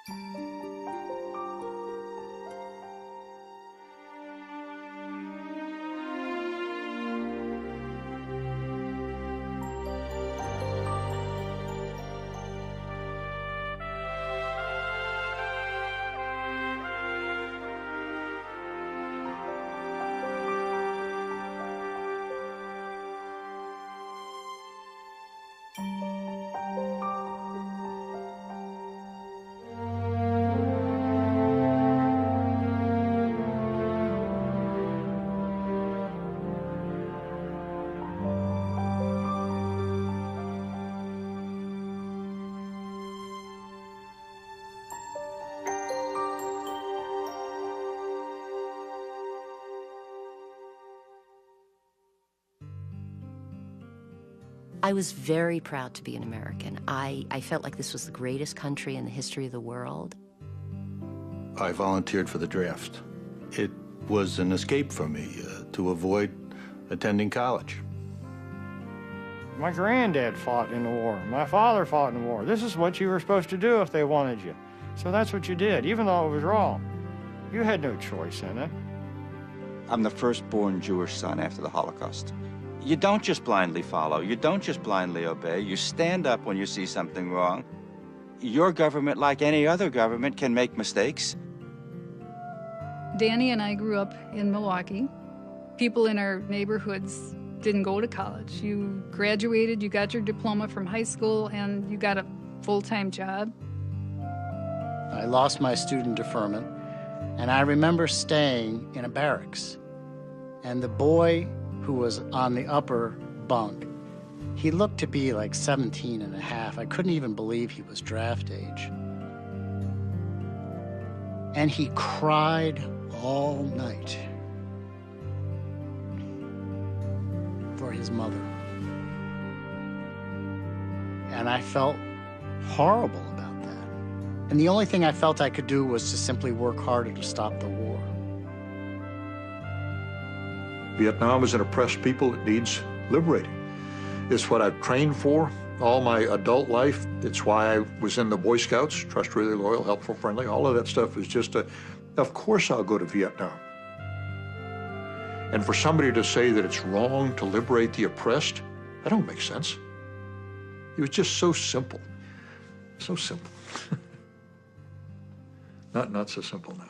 I was very proud to be an American. I felt like this was the greatest country in the history of the world. I volunteered for the draft. It was an escape for me to avoid attending college. My granddad fought in the war. My father fought in the war. This is what you were supposed to do if they wanted you. So that's what you did, even though it was wrong. You had no choice in it. I'm the firstborn Jewish son after the Holocaust. You don't just blindly follow. You don't just blindly obey. You stand up when you see something wrong. Your government, like any other government, can make mistakes. Danny and I grew up in Milwaukee. People in our neighborhoods didn't go to college. You graduated, you got your diploma from high school, and you got a full-time job. I lost my student deferment, and I remember staying in a barracks. And the boy who was on the upper bunk, he looked to be like 17 and a half. I couldn't even believe he was draft age. And he cried all night for his mother. And I felt horrible about that. And the only thing I felt I could do was to simply work harder to stop the war. Vietnam is an oppressed people that needs liberating. It's what I've trained for all my adult life. It's why I was in the Boy Scouts, trustworthy, loyal, helpful, friendly. All of that stuff is just of course I'll go to Vietnam. And for somebody to say that it's wrong to liberate the oppressed, that don't make sense. It was just so simple. So simple. Not so simple now.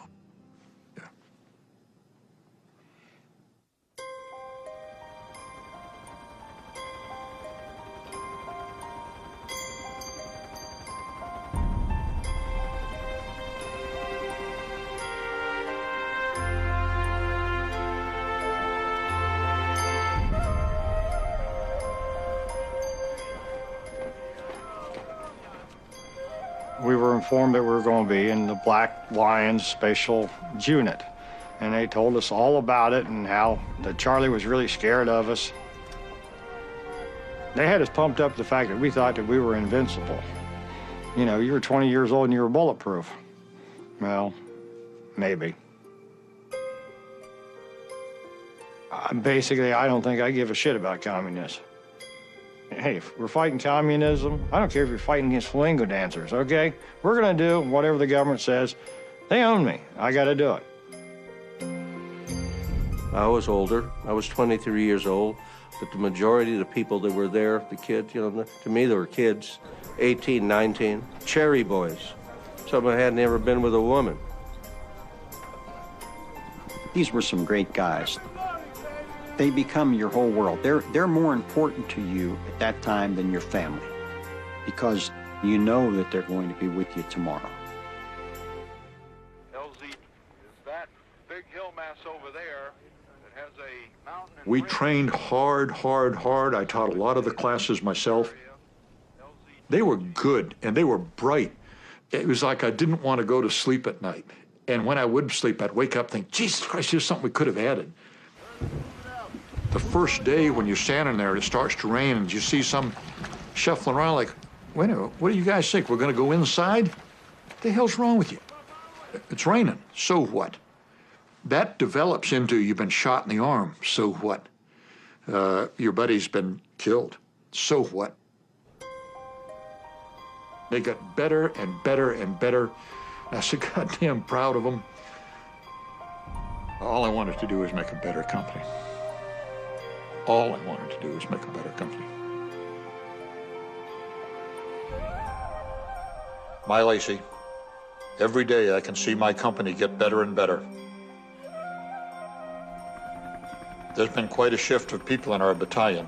We were informed that we were going to be in the Black Lions Special Unit. And they told us all about it and how that Charlie was really scared of us. They had us pumped up the fact that we thought that we were invincible. You know, you were 20 years old and you were bulletproof. Well, maybe. Basically, I don't think I give a shit about communists. Hey, if we're fighting communism, I don't care if you're fighting against flamingo dancers, okay? We're gonna do whatever the government says. They own me. I gotta do it. I was older. I was 23 years old, but the majority of the people that were there, the kids, you know, to me they were kids, 18, 19, cherry boys. Some had never been with a woman. These were some great guys. They become your whole world. They're more important to you at that time than your family, because you know that they're going to be with you tomorrow. LZ, is that big hill mass over there that has a mountain? We trained hard. I taught a lot of the classes myself. They were good and they were bright. It was like I didn't want to go to sleep at night. And when I would sleep, I'd wake up and think, Jesus Christ, here's something we could have added. The first day when you're standing there, it starts to rain, and you see some shuffling around like, wait a minute, what do you guys think? We're going to go inside? What the hell's wrong with you? It's raining. So what? That develops into you've been shot in the arm. So what? Your buddy's been killed. So what? They got better and better and better. I was so goddamn proud of them. All I wanted to do was make a better company. All I wanted to do was make a better company. My Lacey, every day I can see my company get better and better. There's been quite a shift of people in our battalion.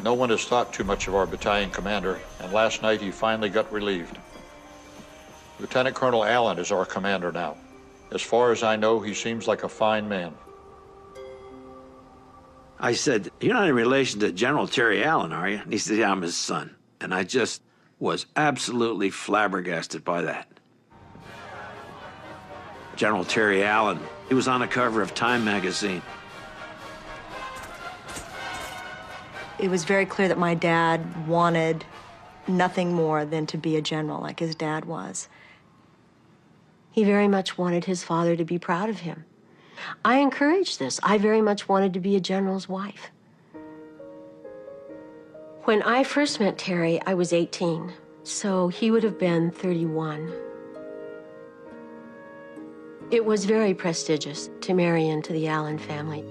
No one has thought too much of our battalion commander, and last night he finally got relieved. Lieutenant Colonel Allen is our commander now. As far as I know, he seems like a fine man. I said, "You're not in relation to General Terry Allen, are you?" And he said, "Yeah, I'm his son." And I just was absolutely flabbergasted by that. General Terry Allen, he was on the cover of Time magazine. It was very clear that my dad wanted nothing more than to be a general like his dad was. He very much wanted his father to be proud of him. I encouraged this. I very much wanted to be a general's wife. When I first met Terry, I was 18, so he would have been 31. It was very prestigious to marry into the Allen family.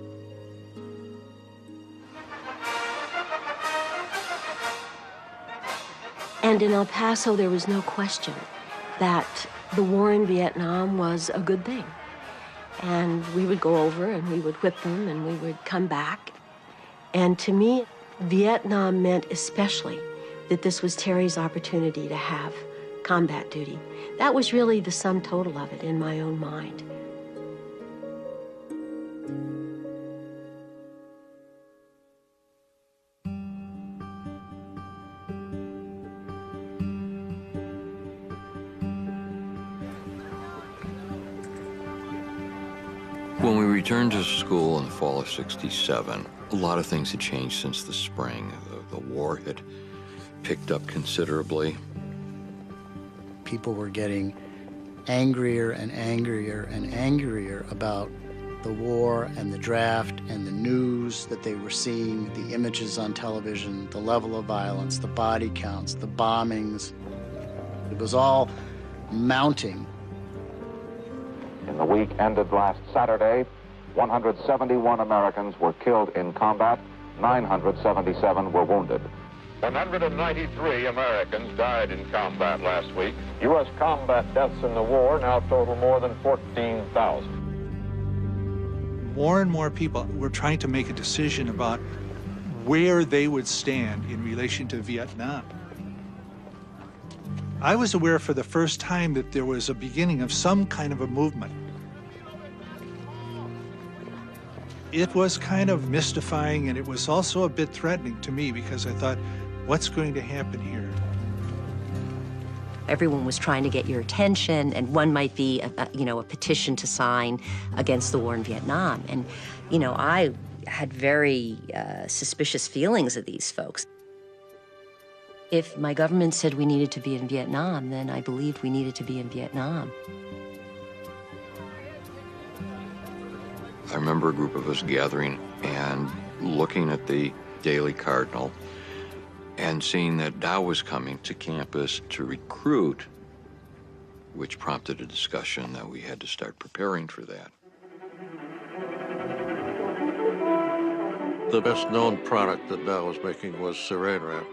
And in El Paso, there was no question that the war in Vietnam was a good thing. And we would go over and we would whip them and we would come back. And to me, Vietnam meant especially that this was Terry's opportunity to have combat duty. That was really the sum total of it in my own mind. When we returned to school in the fall of '67, a lot of things had changed since the spring. The war had picked up considerably. People were getting angrier and angrier and angrier about the war and the draft and the news that they were seeing, the images on television, the level of violence, the body counts, the bombings. It was all mounting. In the week ended last Saturday, 171 Americans were killed in combat, 977 were wounded. 193 Americans died in combat last week. U.S. combat deaths in the war now total more than 14,000. More and more people were trying to make a decision about where they would stand in relation to Vietnam. I was aware for the first time that there was a beginning of some kind of a movement. It was kind of mystifying, and it was also a bit threatening to me because I thought, what's going to happen here? Everyone was trying to get your attention, and one might be, a petition to sign against the war in Vietnam. And, I had very suspicious feelings of these folks. If my government said we needed to be in Vietnam, then I believed we needed to be in Vietnam. I remember a group of us gathering and looking at the Daily Cardinal and seeing that Dow was coming to campus to recruit, which prompted a discussion that we had to start preparing for that. The best known product that Dow was making was Saran Wrap.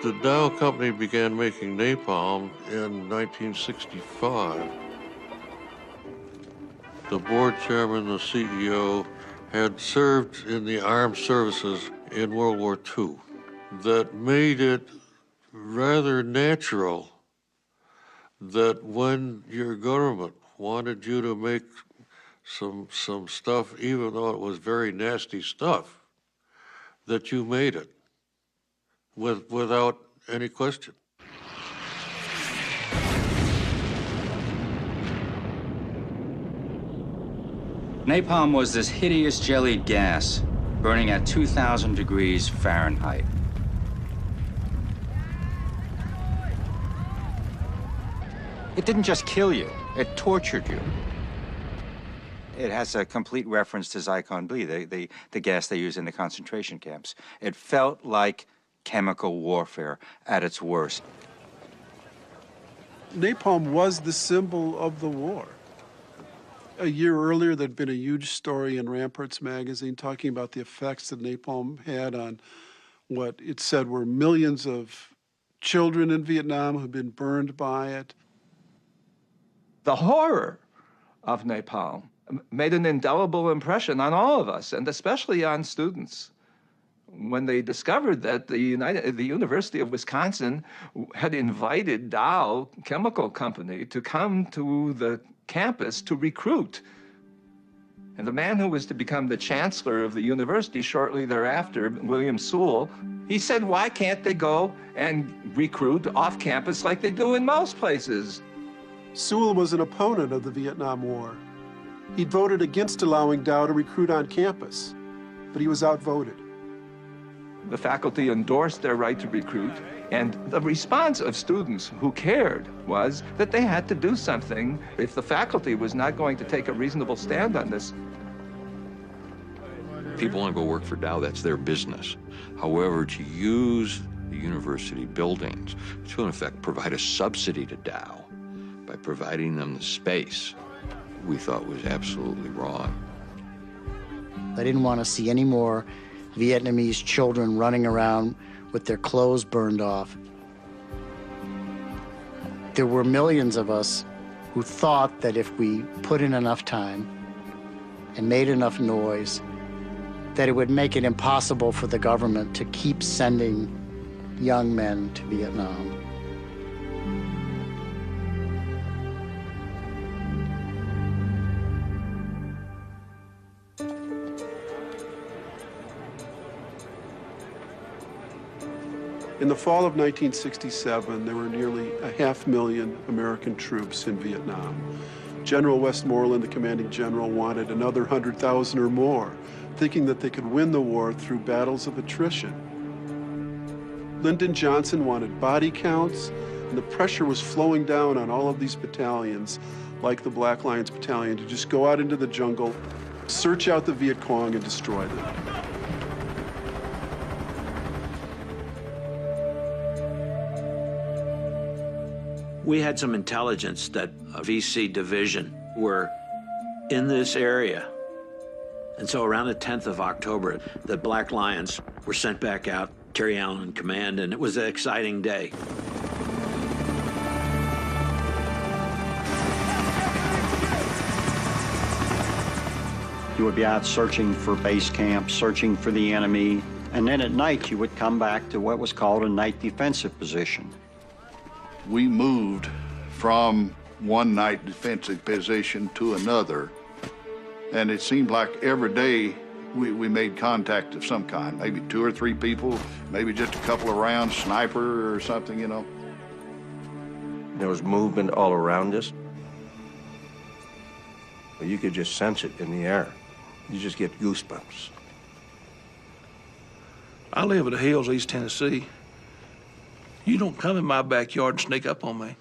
The Dow Company began making napalm in 1965. The board chairman, the CEO, had served in the armed services in World War II. That made it rather natural that when your government wanted you to make some stuff, even though it was very nasty stuff, that you made it without any question. Napalm was this hideous jellied gas burning at 2,000 degrees Fahrenheit. It didn't just kill you, it tortured you. It has a complete reference to Zyklon B, the gas they use in the concentration camps. It felt like chemical warfare at its worst. Napalm was the symbol of the war. A year earlier, there'd been a huge story in Ramparts magazine talking about the effects that napalm had on what it said were millions of children in Vietnam who'd been burned by it. The horror of napalm made an indelible impression on all of us, and especially on students. When they discovered that the University of Wisconsin had invited Dow Chemical Company to come to the campus to recruit. And the man who was to become the chancellor of the university shortly thereafter, William Sewell, he said, why can't they go and recruit off campus like they do in most places? Sewell was an opponent of the Vietnam War. He'd voted against allowing Dow to recruit on campus, but he was outvoted. The faculty endorsed their right to recruit, and the response of students who cared was that they had to do something if the faculty was not going to take a reasonable stand on this. People want to go work for Dow, that's their business. However, to use the university buildings to, in effect, provide a subsidy to Dow by providing them the space, we thought was absolutely wrong. I didn't want to see any more Vietnamese children running around with their clothes burned off. There were millions of us who thought that if we put in enough time and made enough noise, that it would make it impossible for the government to keep sending young men to Vietnam. In the fall of 1967, there were nearly 500,000 American troops in Vietnam. General Westmoreland, the commanding general, wanted another 100,000 or more, thinking that they could win the war through battles of attrition. Lyndon Johnson wanted body counts, and the pressure was flowing down on all of these battalions, like the Black Lions Battalion, to just go out into the jungle, search out the Viet Cong, and destroy them. We had some intelligence that a VC division were in this area. And so around the 10th of October, the Black Lions were sent back out, Terry Allen in command, and it was an exciting day. You would be out searching for base camp, searching for the enemy, and then at night you would come back to what was called a night defensive position. We moved from one night defensive position to another, and it seemed like every day we made contact of some kind, maybe 2 or 3 people, maybe just a couple of rounds, sniper or something, you know. There was movement all around us. You could just sense it in the air. You just get goosebumps. I live in the hills, East Tennessee. You don't come in my backyard and sneak up on me.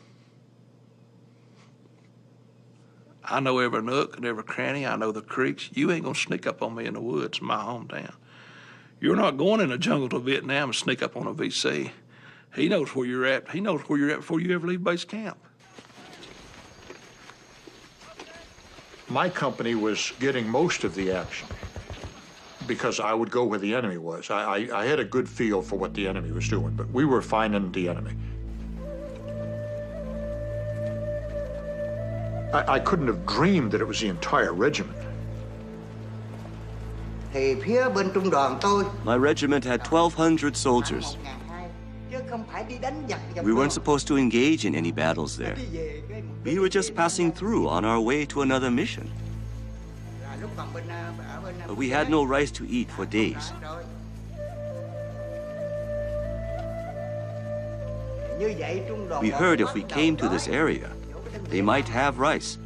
I know every nook and every cranny. I know the creeks. You ain't gonna sneak up on me in the woods in my hometown. You're not going in the jungle to Vietnam and sneak up on a VC. He knows where you're at. He knows where you're at before you ever leave base camp. My company was getting most of the action because I would go where the enemy was. I had a good feel for what the enemy was doing, but we were finding the enemy. I couldn't have dreamed that it was the entire regiment. My regiment had 1,200 soldiers. We weren't supposed to engage in any battles there. We were just passing through on our way to another mission. But we had no rice to eat for days. We heard if we came to this area, they might have rice.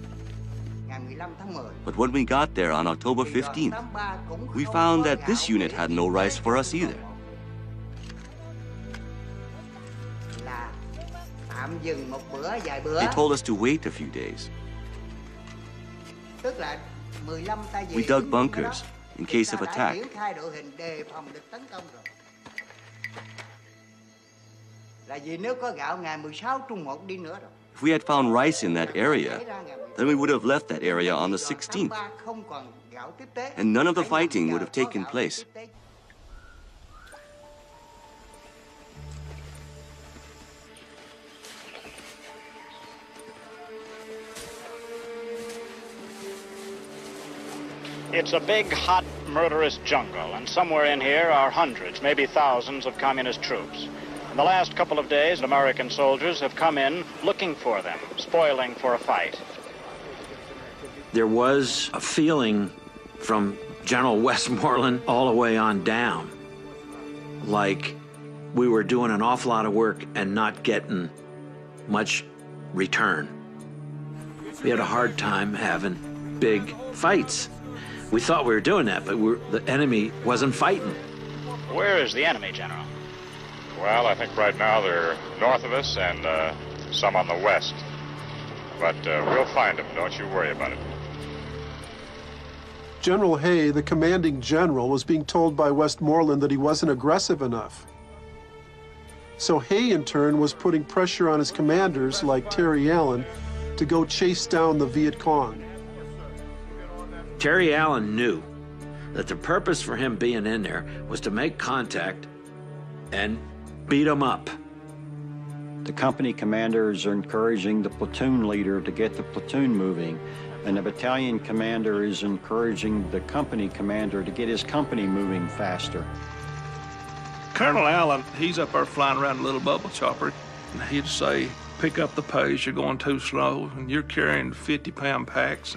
But when we got there on October 15th, we found that this unit had no rice for us either. They told us to wait a few days. We dug bunkers in case of attack. If we had found rice in that area, then we would have left that area on the 16th, and none of the fighting would have taken place. It's a big, hot, murderous jungle, and somewhere in here are hundreds, maybe thousands of communist troops. In the last couple of days, American soldiers have come in looking for them, spoiling for a fight. There was a feeling from General Westmoreland all the way on down, like we were doing an awful lot of work and not getting much return. We had a hard time having big fights. We thought we were doing that, but the enemy wasn't fighting. Where is the enemy, General? Well, I think right now they're north of us and some on the west. But we'll find them, don't you worry about it. General Hay, the commanding general, was being told by Westmoreland that he wasn't aggressive enough. So Hay, in turn, was putting pressure on his commanders, like Terry Allen, to go chase down the Viet Cong. Terry Allen knew that the purpose for him being in there was to make contact and beat them up. The company commanders are encouraging the platoon leader to get the platoon moving, and the battalion commander is encouraging the company commander to get his company moving faster. Colonel Allen, he's up there flying around a little bubble chopper, and he'd say, pick up the pace, you're going too slow, and you're carrying 50-pound packs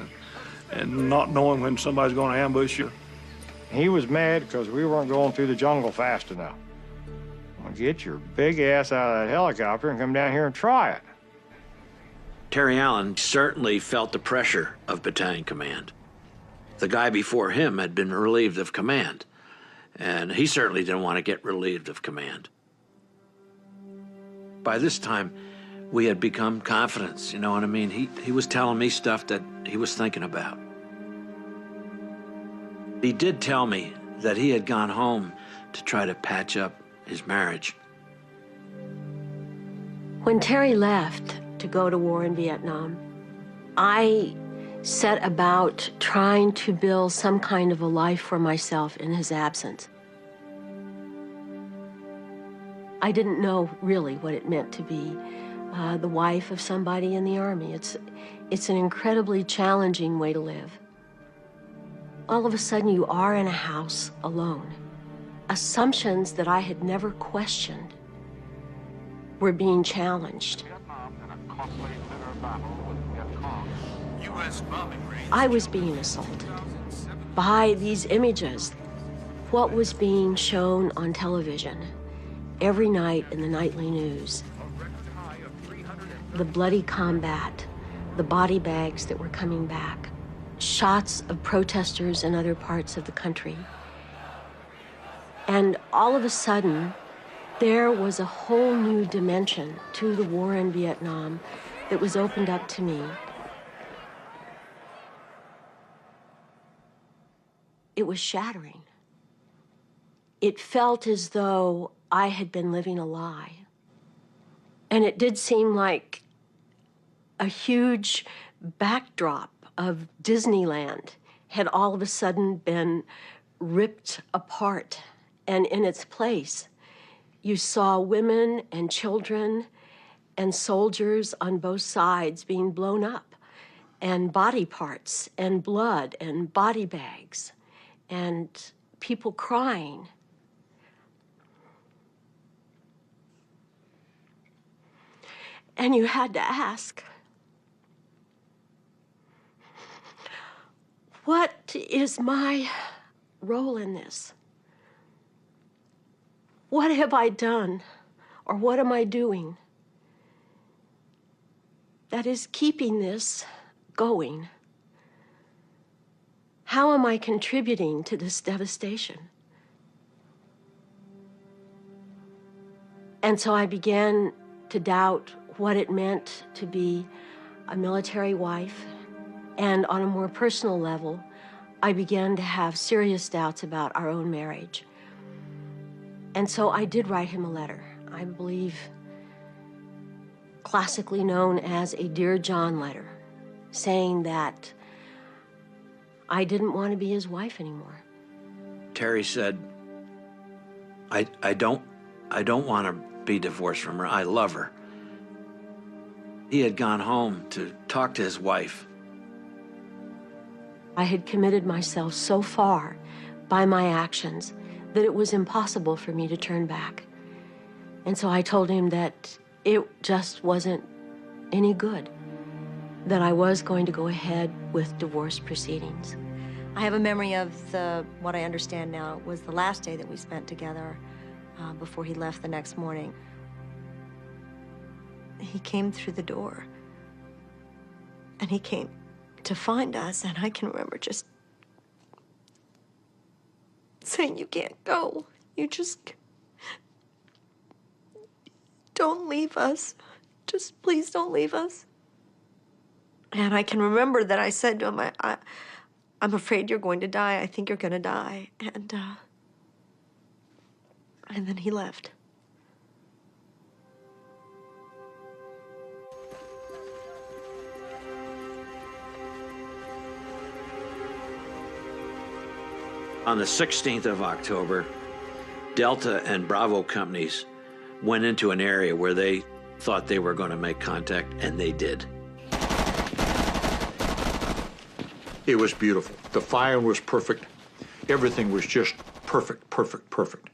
and not knowing when somebody's going to ambush you. He was mad because we weren't going through the jungle fast enough. Well, get your big ass out of that helicopter and come down here and try it. Terry Allen certainly felt the pressure of battalion command. The guy before him had been relieved of command, and he certainly didn't want to get relieved of command. By this time, we had become confidants, you know what I mean? He was telling me stuff that he was thinking about. He did tell me that he had gone home to try to patch up his marriage. When Terry left to go to war in Vietnam, I set about trying to build some kind of a life for myself in his absence. I didn't know really what it meant to be the wife of somebody in the Army. It's an incredibly challenging way to live. All of a sudden, you are in a house alone. Assumptions that I had never questioned were being challenged. I was being assaulted by these images. What was being shown on television every night in the nightly news. The bloody combat, the body bags that were coming back, shots of protesters in other parts of the country. And all of a sudden, there was a whole new dimension to the war in Vietnam that was opened up to me. It was shattering. It felt as though I had been living a lie. And it did seem like a huge backdrop of Disneyland had all of a sudden been ripped apart. And in its place, you saw women and children and soldiers on both sides being blown up, and body parts and blood and body bags and people crying. And you had to ask, what is my role in this? What have I done, or what am I doing that is keeping this going? How am I contributing to this devastation? And so I began to doubt what it meant to be a military wife. And on a more personal level, I began to have serious doubts about our own marriage. And so I did write him a letter. I believe classically known as a Dear John letter, saying that I didn't want to be his wife anymore. Terry said, I don't want to be divorced from her. I love her. He had gone home to talk to his wife. I had committed myself so far by my actions that it was impossible for me to turn back. And so I told him that it just wasn't any good, that I was going to go ahead with divorce proceedings. I have a memory of what I understand now was the last day that we spent together before he left the next morning. He came through the door, and he came to find us, and I can remember just saying, "You can't go. You just don't leave us. Just please don't leave us." And I can remember that I said to him, I'm afraid you're going to die. I think you're going to die. And then he left. On the 16th of October, Delta and Bravo companies went into an area where they thought they were going to make contact, and they did. It was beautiful. The fire was perfect. Everything was just perfect, perfect, perfect.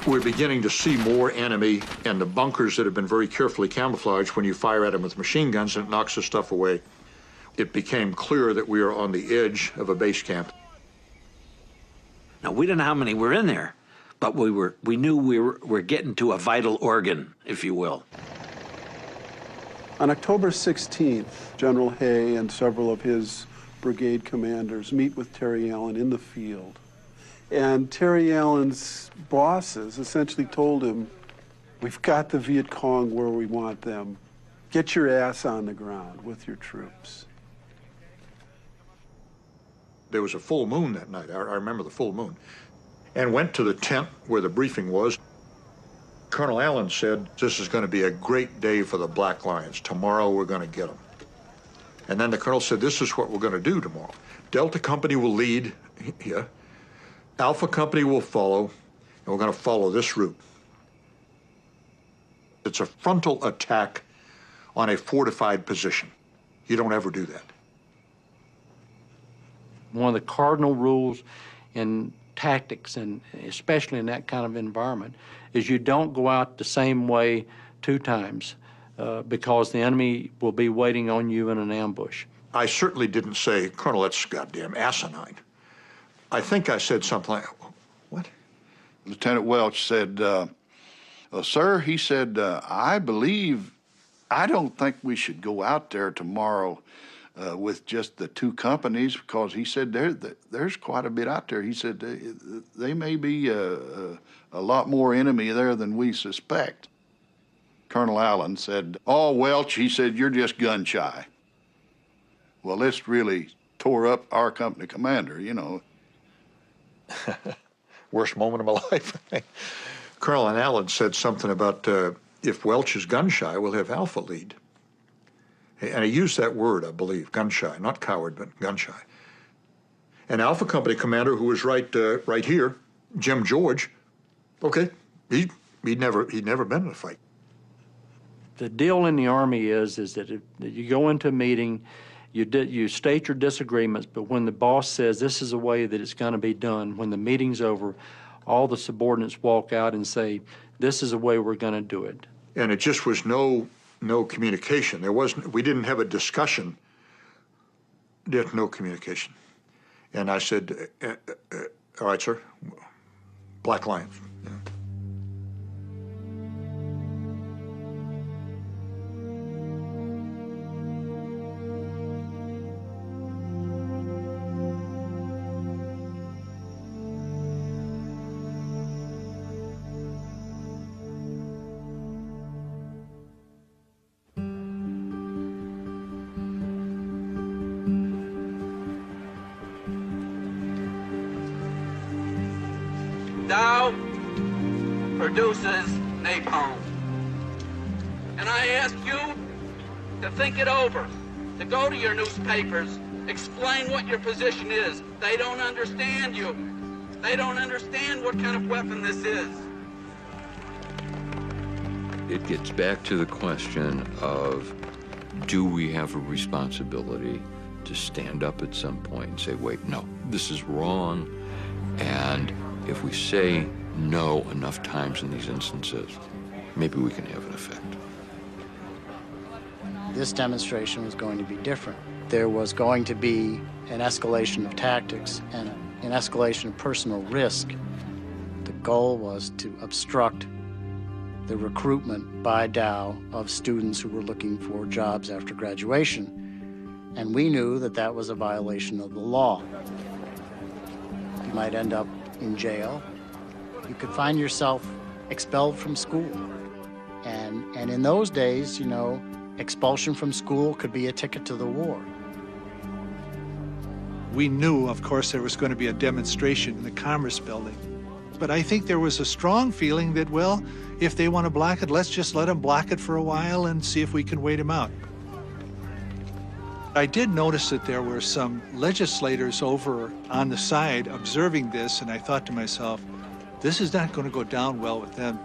We're beginning to see more enemy, and the bunkers that have been very carefully camouflaged, when you fire at them with machine guns and it knocks the stuff away, it became clear that we are on the edge of a base camp. Now, we didn't know how many were in there, but we knew we were getting to a vital organ, if you will. On October 16th, General Hay and several of his brigade commanders meet with Terry Allen in the field. And Terry Allen's bosses essentially told him, "We've got the Viet Cong where we want them. Get your ass on the ground with your troops." There was a full moon that night. I remember the full moon. And went to the tent where the briefing was. Colonel Allen said, "This is going to be a great day for the Black Lions. Tomorrow we're going to get them." And then the colonel said, "This is what we're going to do tomorrow. Delta Company will lead here. Alpha Company will follow, and we're going to follow this route. It's a frontal attack on a fortified position. You don't ever do that." One of the cardinal rules in tactics, and especially in that kind of environment, is you don't go out the same way two times because the enemy will be waiting on you in an ambush. I certainly didn't say, "Colonel, that's goddamn asinine." I think I said something like, "What?" Lieutenant Welch said, "Sir," he said, I don't think we should go out there tomorrow with just the two companies, because he said there's quite a bit out there. He said they may be a lot more enemy there than we suspect." Colonel Allen said, "Oh, Welch," he said, "you're just gun shy." Well, this really tore up our company commander, you know. Worst moment of my life. Colonel Allen said something about if Welch is gun shy, we'll have Alpha lead. And he used that word, I believe, gun shy, not coward, but gun shy. And Alpha Company commander, who was right here, Jim George, okay, he'd never been in a fight. The deal in the Army is that you go into a meeting, you state your disagreements, but when the boss says this is the way that it's going to be done, when the meeting's over, all the subordinates walk out and say, "This is the way we're going to do it." And it just was no communication. We didn't have a discussion. There's no communication. And I said, "All right, sir, Black Lions." Yeah. Dow produces napalm. And I ask you to think it over, to go to your newspapers, explain what your position is. They don't understand you. They don't understand what kind of weapon this is. It gets back to the question of, do we have a responsibility to stand up at some point and say, wait, no, this is wrong. And if we say no enough times in these instances, maybe we can have an effect. This demonstration was going to be different. There was going to be an escalation of tactics and an escalation of personal risk. The goal was to obstruct the recruitment by Dow of students who were looking for jobs after graduation. And we knew that that was a violation of the law. You might end up in jail. You could find yourself expelled from school. And in those days, you know, expulsion from school could be a ticket to the war. We knew, of course, there was going to be a demonstration in the Commerce Building. But I think there was a strong feeling that, well, if they want to block it, let's just let them block it for a while and see if we can wait them out. I did notice that there were some legislators over on the side observing this, and I thought to myself, this is not going to go down well with them.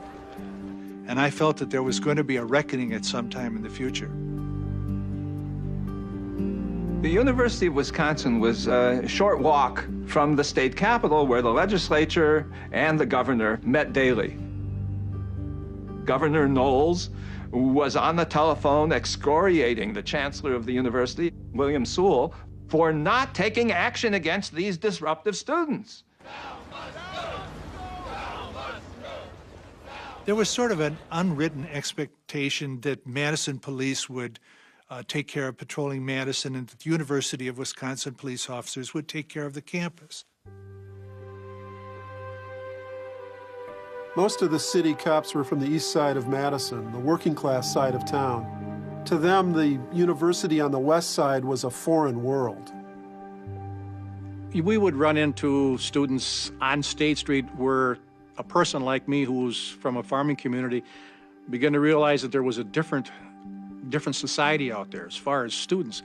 And I felt that there was going to be a reckoning at some time in the future. The University of Wisconsin was a short walk from the state capitol, where the legislature and the governor met daily. Governor Knowles was on the telephone excoriating the chancellor of the university, William Sewell, for not taking action against these disruptive students. There was sort of an unwritten expectation that Madison police would take care of patrolling Madison, and that the University of Wisconsin police officers would take care of the campus. Most of the city cops were from the east side of Madison, the working class side of town. To them, the university on the west side was a foreign world. We would run into students on State Street where a person like me who's from a farming community began to realize that there was a different society out there as far as students.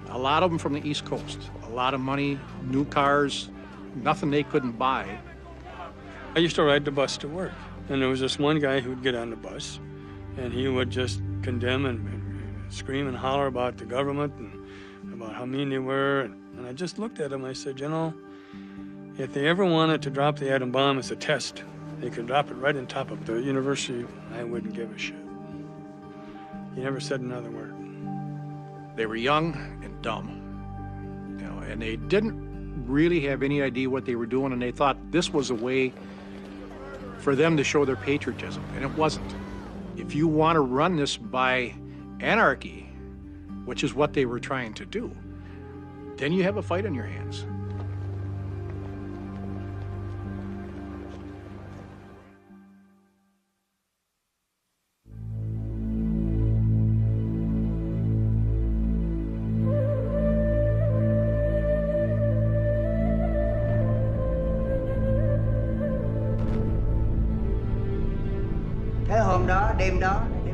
A lot of them from the East Coast, a lot of money, new cars, nothing they couldn't buy. I used to ride the bus to work, and there was this one guy who would get on the bus, and he would just condemn and scream and holler about the government and about how mean they were. And I just looked at him, I said, you know, if they ever wanted to drop the atom bomb as a test, they could drop it right on top of the university. I wouldn't give a shit. He never said another word. They were young and dumb, you know, and they didn't really have any idea what they were doing, and they thought this was a way for them to show their patriotism, and it wasn't. If you want to run this by anarchy, which is what they were trying to do, then you have a fight on your hands.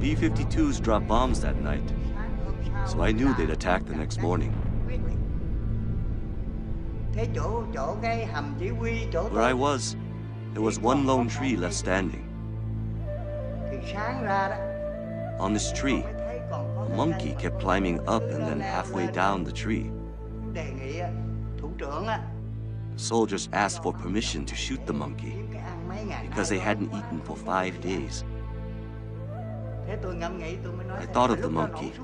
B-52s dropped bombs that night, so I knew they'd attack the next morning. Where I was, there was one lone tree left standing. On this tree, a monkey kept climbing up and then halfway down the tree. The soldiers asked for permission to shoot the monkey because they hadn't eaten for 5 days. I thought of the monkey,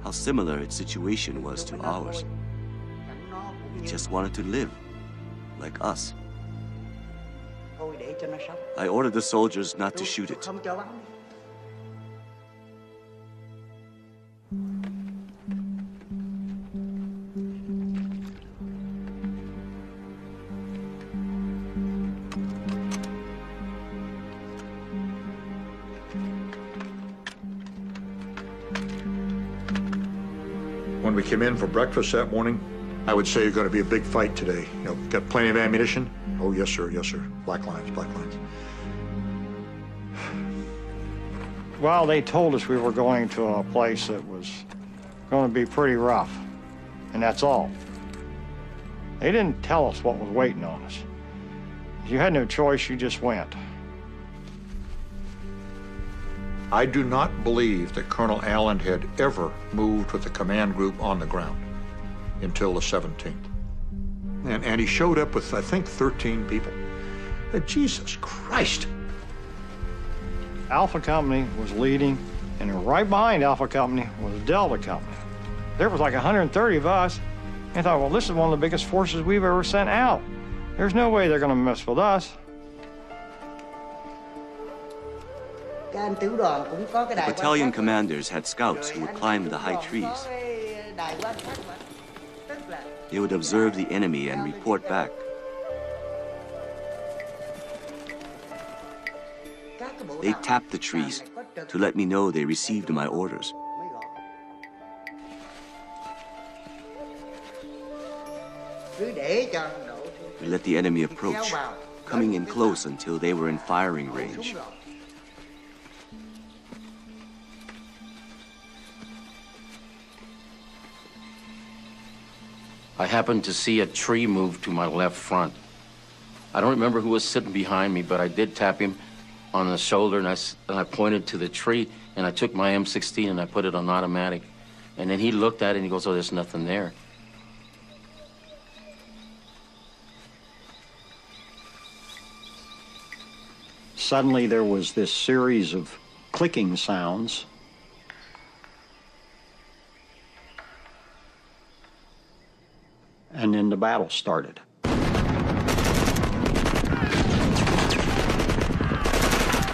how similar its situation was to ours. It just wanted to live, like us. I ordered the soldiers not to shoot it. When we came in for breakfast that morning, I would say, you're going to be a big fight today. You know, got plenty of ammunition? Oh, yes, sir, yes, sir. Black lines, black lines. Well, they told us we were going to a place that was going to be pretty rough, and that's all. They didn't tell us what was waiting on us. You had no choice, you just went. I do not believe that Colonel Allen had ever moved with the command group on the ground until the 17th. And he showed up with, I think, 13 people. Jesus Christ. Alpha Company was leading, and right behind Alpha Company was Delta Company. There was like 130 of us. And I thought, well, this is one of the biggest forces we've ever sent out. There's no way they're going to mess with us. The battalion commanders had scouts who would climb the high trees. They would observe the enemy and report back. They tapped the trees to let me know they received my orders. We let the enemy approach, coming in close until they were in firing range. I happened to see a tree move to my left front. I don't remember who was sitting behind me, but I did tap him on the shoulder, and I pointed to the tree, and I took my M16 and I put it on automatic. And then he looked at it and he goes, oh, there's nothing there. Suddenly there was this series of clicking sounds. And then the battle started.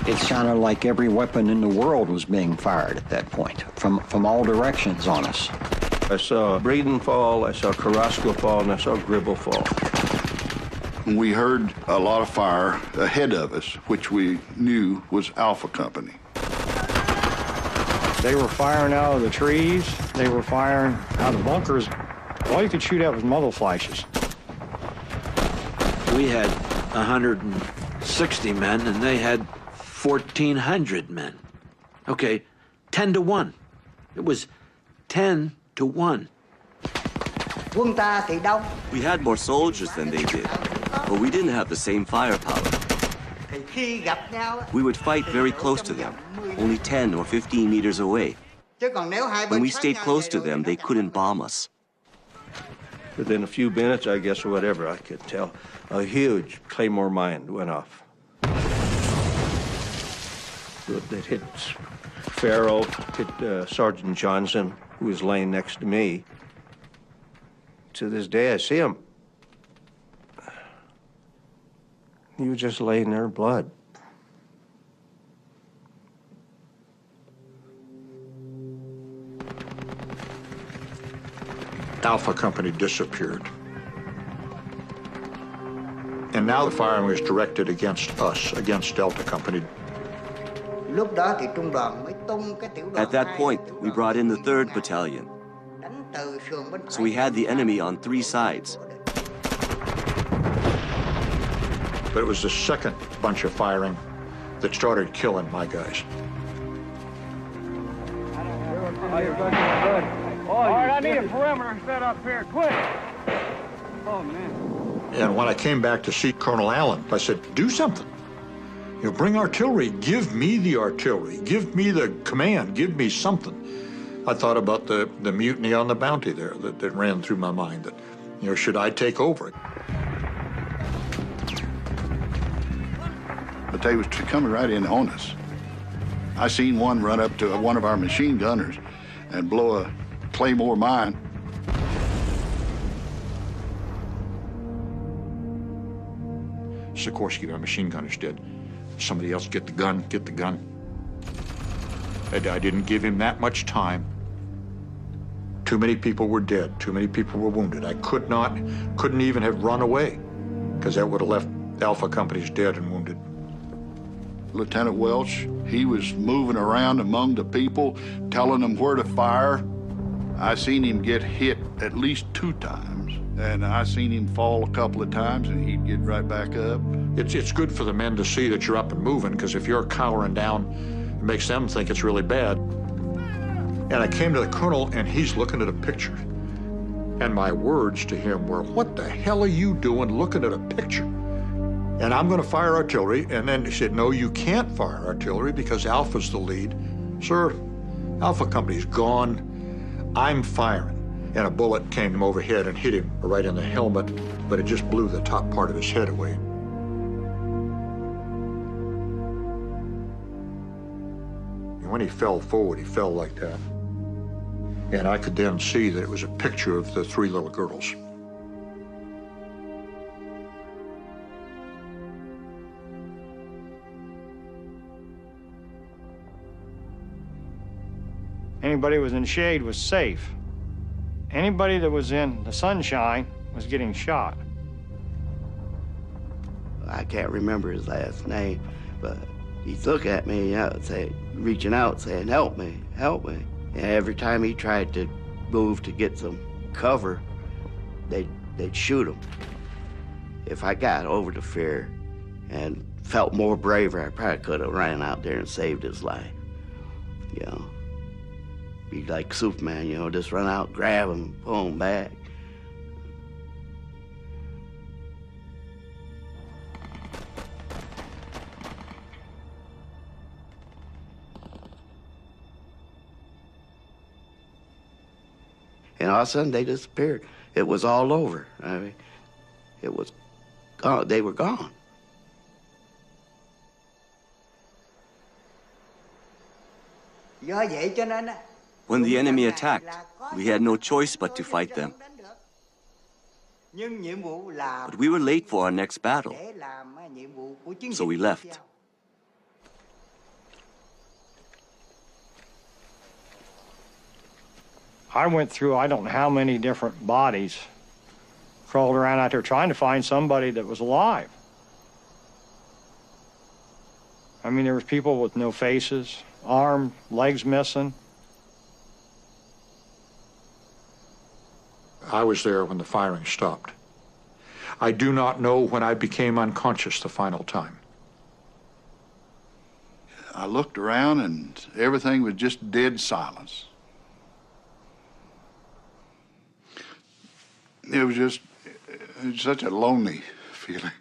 It sounded like every weapon in the world was being fired at that point, from all directions on us. I saw Breeden fall, I saw Carrasco fall, and I saw Gribble fall. We heard a lot of fire ahead of us, which we knew was Alpha Company. They were firing out of the trees. They were firing out of bunkers. All you could shoot at was muzzle flashes. We had 160 men, and they had 1,400 men. Okay, 10 to 1. It was 10 to 1. We had more soldiers than they did, but we didn't have the same firepower. We would fight very close to them, only 10 or 15 meters away. When we stayed close to them, they couldn't bomb us. Within a few minutes, I guess, or whatever, I could tell, a huge Claymore mine went off. It hit Farrell, hit Sergeant Johnson, who was laying next to me. To this day, I see him. He was just laying there in blood. Alpha Company disappeared. And now the firing was directed against us, against Delta Company. At that point, we brought in the 3rd Battalion. So we had the enemy on 3 sides. But it was the second bunch of firing that started killing my guys. All right, I need a perimeter set up here, quick. Oh, man. And when I came back to see Colonel Allen, I said, do something. You know, bring artillery. Give me the artillery. Give me the command. Give me something. I thought about the mutiny on the Bounty there that ran through my mind, that, you know, should I take over it? But they was coming right in on us. I seen one run up to one of our machine gunners and blow a Claymore mine. Sikorsky, our machine gunner's dead. Somebody else get the gun, get the gun. I didn't give him that much time. Too many people were dead, too many people were wounded. I couldn't even have run away, because that would have left Alpha Companies dead and wounded. Lieutenant Welch, he was moving around among the people, telling them where to fire. I seen him get hit at least 2 times, and I seen him fall a couple of times, and he'd get right back up. It's good for the men to see that you're up and moving, because if you're cowering down, makes them think it's really bad. And I came to the colonel, and he's looking at a picture. And my words to him were, "What the hell are you doing looking at a picture? And I'm going to fire artillery." And then he said, "No, you can't fire artillery because Alpha's the lead." "Sir, Alpha Company's gone. I'm firing." And a bullet came overhead and hit him right in the helmet, but it just blew the top part of his head away. And when he fell forward, he fell like that. And I could then see that it was a picture of the 3 little girls. Anybody who was in the shade was safe. Anybody that was in the sunshine was getting shot. I can't remember his last name, but he'd look at me, reaching out, saying, "Help me, help me." And every time he tried to move to get some cover, they'd shoot him. If I got over the fear and felt more braver, I probably could have ran out there and saved his life. You know, be like Superman, you know, just run out, grab him, pull him back. And all of a sudden, they disappeared. It was all over. I mean, it was gone. They were gone. When the enemy attacked, we had no choice but to fight them. But we were late for our next battle, so we left. I went through I don't know how many different bodies, crawled around out there trying to find somebody that was alive. I mean, there was people with no faces, arm, legs missing. I was there when the firing stopped. I do not know when I became unconscious the final time. I looked around and everything was just dead silence. It was such a lonely feeling.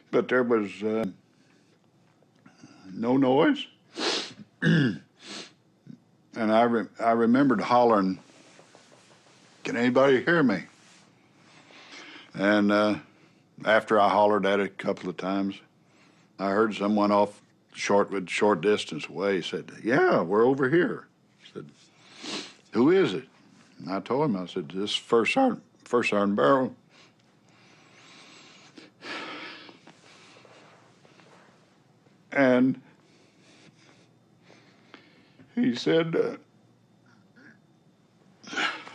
But there was no noise. And I remembered hollering, "Can anybody hear me?" And after I hollered at it a couple of times, I heard someone off short distance away said, "Yeah, we're over here." I said, "Who is it?" And I told him, I said, "This is First Sergeant Barrow." And he said,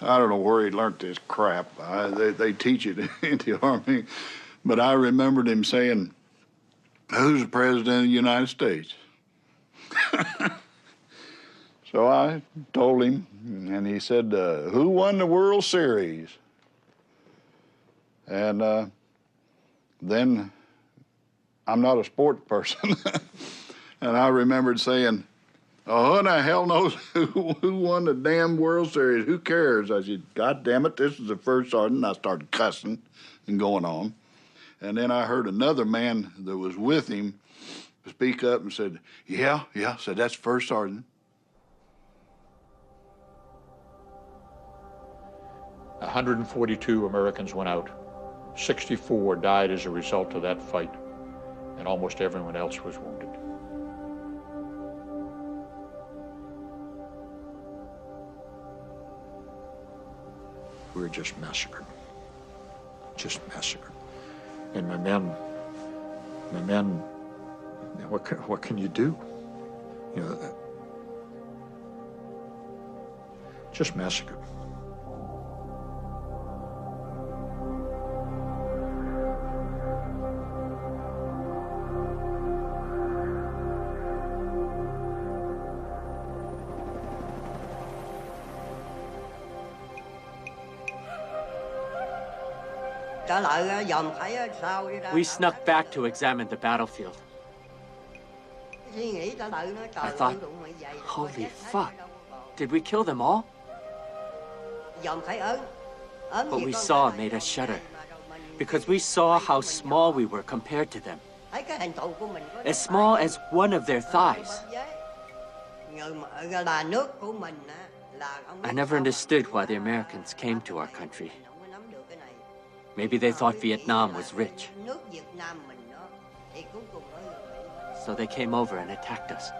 I don't know where he learned this crap. They teach it in the Army. But I remembered him saying, "Who's the President of the United States?" So I told him, and he said, "Who won the World Series?" And then I'm not a sports person. And I remembered saying, "Oh, who the hell knows who won the damn World Series? Who cares?" I said, "God damn it, this is the first sergeant." And I started cussing and going on. And then I heard another man that was with him speak up and said, yeah, said, "That's First Sergeant." 142 Americans went out. 64 died as a result of that fight, and almost everyone else was wounded. We were just massacred. Just massacred. And my men, what can you do? You know, just massacred. We snuck back to examine the battlefield. I thought, holy fuck, did we kill them all? What we saw made us shudder, because we saw how small we were compared to them. As small as one of their thighs. I never understood why the Americans came to our country. Maybe they thought Vietnam was rich. So they came over and attacked us.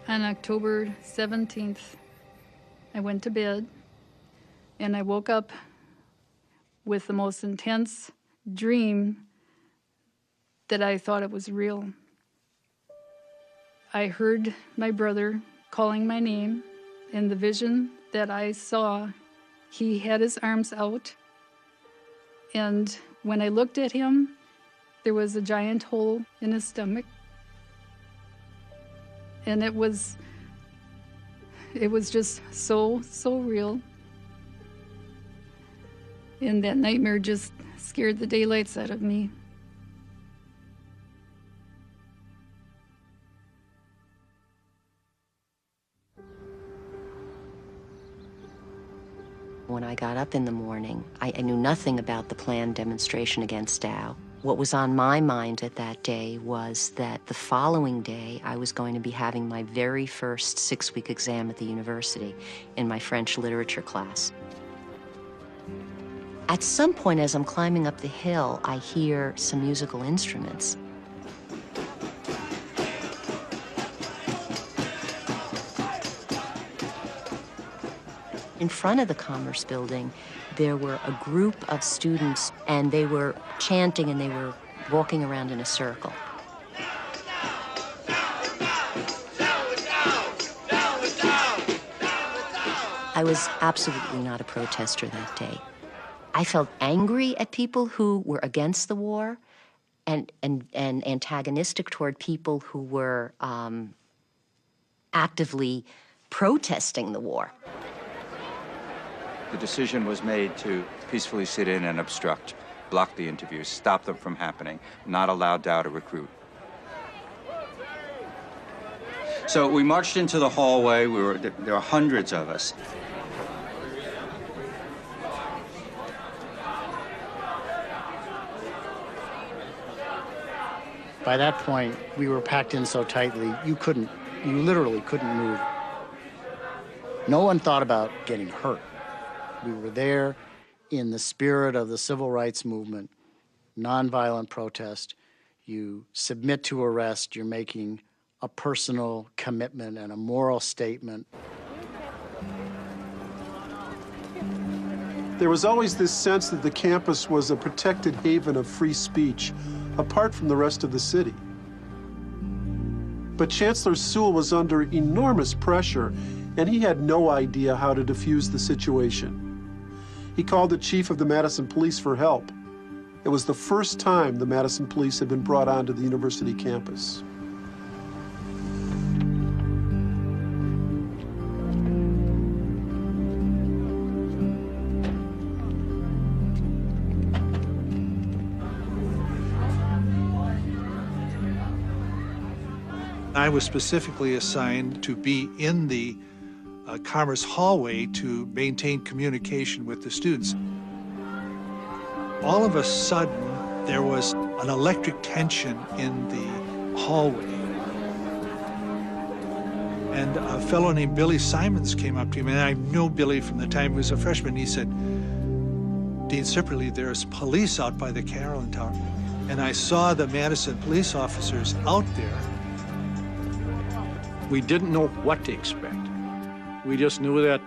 On October 17th, I went to bed, and I woke up with the most intense dream that I thought it was real. I heard my brother calling my name, and the vision that I saw, he had his arms out, and when I looked at him, there was a giant hole in his stomach. And it was just so real. And that nightmare just scared the daylights out of me. When I got up in the morning, I knew nothing about the planned demonstration against Dow. What was on my mind at that day was that the following day I was going to be having my very first 6-week exam at the university in my French literature class. At some point as I'm climbing up the hill, I hear some musical instruments. In front of the Commerce Building, there were a group of students, and they were chanting and they were walking around in a circle. I was absolutely not a protester that day. I felt angry at people who were against the war and antagonistic toward people who were actively protesting the war. The decision was made to peacefully sit in and obstruct, block the interviews, stop them from happening, not allow Dow to recruit. So we marched into the hallway. There were hundreds of us. By that point, we were packed in so tightly, you literally couldn't move. No one thought about getting hurt. We were there in the spirit of the civil rights movement, nonviolent protest. You submit to arrest, you're making a personal commitment and a moral statement. There was always this sense that the campus was a protected haven of free speech, apart from the rest of the city. But Chancellor Sewell was under enormous pressure, and he had no idea how to defuse the situation. He called the chief of the Madison Police for help. It was the first time the Madison Police had been brought onto the university campus. I was specifically assigned to be in the Commerce hallway to maintain communication with the students. All of a sudden, there was an electric tension in the hallway. And a fellow named Billy Simons came up to him, and I know Billy from the time he was a freshman. He said, "Dean Sipperly, there's police out by the Carolyn Tower." And I saw the Madison police officers out there. We didn't know what to expect. We just knew that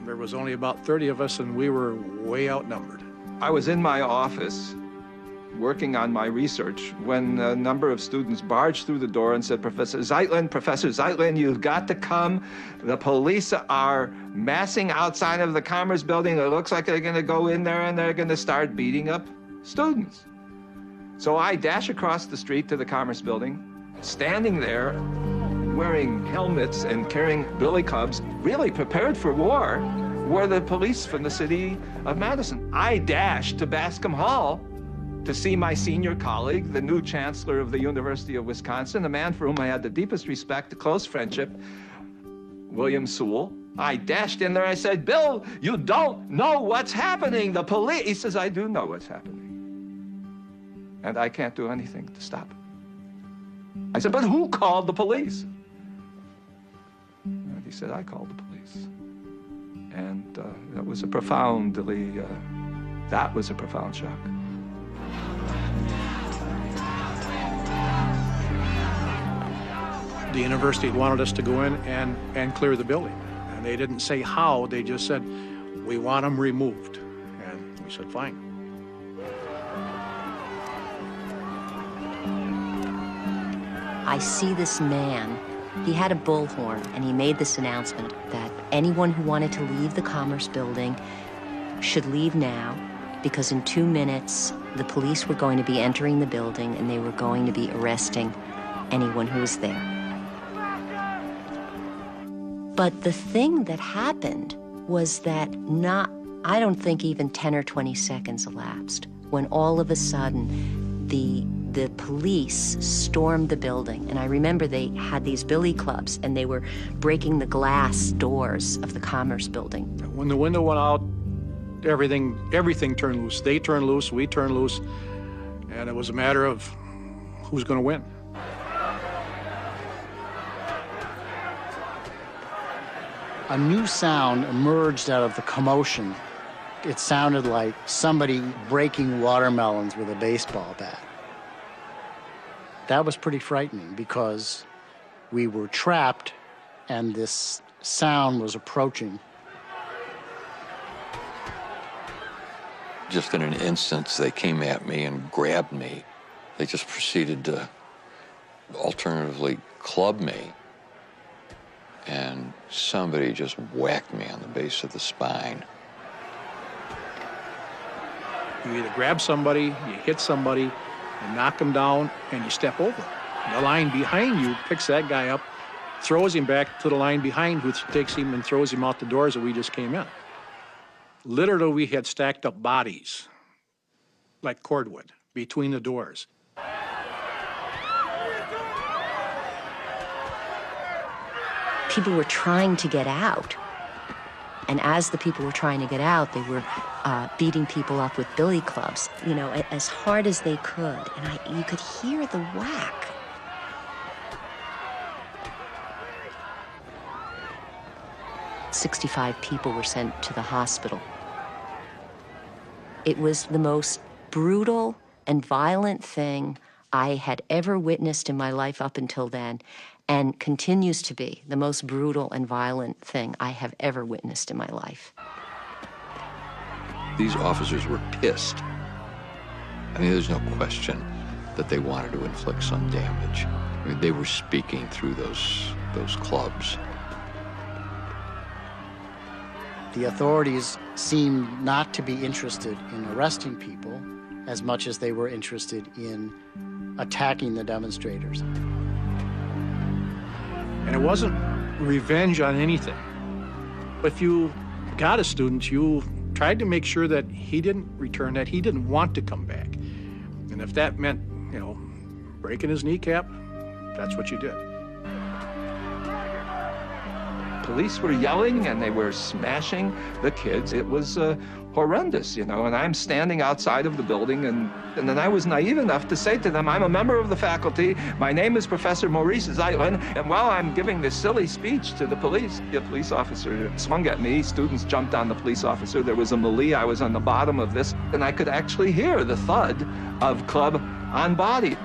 there was only about 30 of us, and we were way outnumbered. I was in my office working on my research when a number of students barged through the door and said, Professor Zeitlin, you've got to come. The police are massing outside of the Commerce Building. It looks like they're going to go in there and they're going to start beating up students. So I dash across the street to the Commerce Building, standing there wearing helmets and carrying billy clubs, really prepared for war, were the police from the city of Madison. I dashed to Bascom Hall to see my senior colleague, the new chancellor of the University of Wisconsin, a man for whom I had the deepest respect, a close friendship, William Sewell. I dashed in there. I said, Bill, you don't know what's happening. The police. He says, I do know what's happening. And I can't do anything to stop it. I said, but who called the police? And he said, I called the police. And that was a profound shock. The university wanted us to go in and clear the building. And they didn't say how, they just said, we want them removed. And we said, fine. I see this man, he had a bullhorn, and he made this announcement that anyone who wanted to leave the Commerce Building should leave now, because in 2 minutes, the police were going to be entering the building and they were going to be arresting anyone who was there. But the thing that happened was that I don't think even 10 or 20 seconds elapsed when all of a sudden the police stormed the building. And I remember they had these billy clubs and they were breaking the glass doors of the Commerce Building. When the window went out, everything turned loose. They turned loose, we turned loose, and it was a matter of who's going to win. A new sound emerged out of the commotion. It sounded like somebody breaking watermelons with a baseball bat. That was pretty frightening because we were trapped and this sound was approaching. Just in an instant, they came at me and grabbed me. They just proceeded to alternatively club me. And somebody just whacked me on the base of the spine. You either grab somebody, you hit somebody, you knock them down, and you step over. The line behind you picks that guy up, throws him back to the line behind, who takes him and throws him out the doors that we just came in. Literally, we had stacked up bodies, like cordwood, between the doors. People were trying to get out. And as the people were trying to get out, they were beating people up with billy clubs, you know, as hard as they could. And you could hear the whack. "65 people were sent to the hospital. It was the most brutal and violent thing I had ever witnessed in my life up until then, and continues to be the most brutal and violent thing I have ever witnessed in my life. These officers were pissed. I mean, there's no question that they wanted to inflict some damage. I mean, they were speaking through those clubs. The authorities seemed not to be interested in arresting people as much as they were interested in attacking the demonstrators. And it wasn't revenge on anything. If you got a student, you tried to make sure that he didn't return, that he didn't want to come back. And if that meant, you know, breaking his kneecap, that's what you did. Police were yelling and they were smashing the kids. It was horrendous, you know, and I'm standing outside of the building and then I was naive enough to say to them, I'm a member of the faculty, my name is Professor Maurice Zeitlin, and while I'm giving this silly speech to the police, a police officer swung at me, students jumped on the police officer, there was a melee, I was on the bottom of this, and I could actually hear the thud of club on body.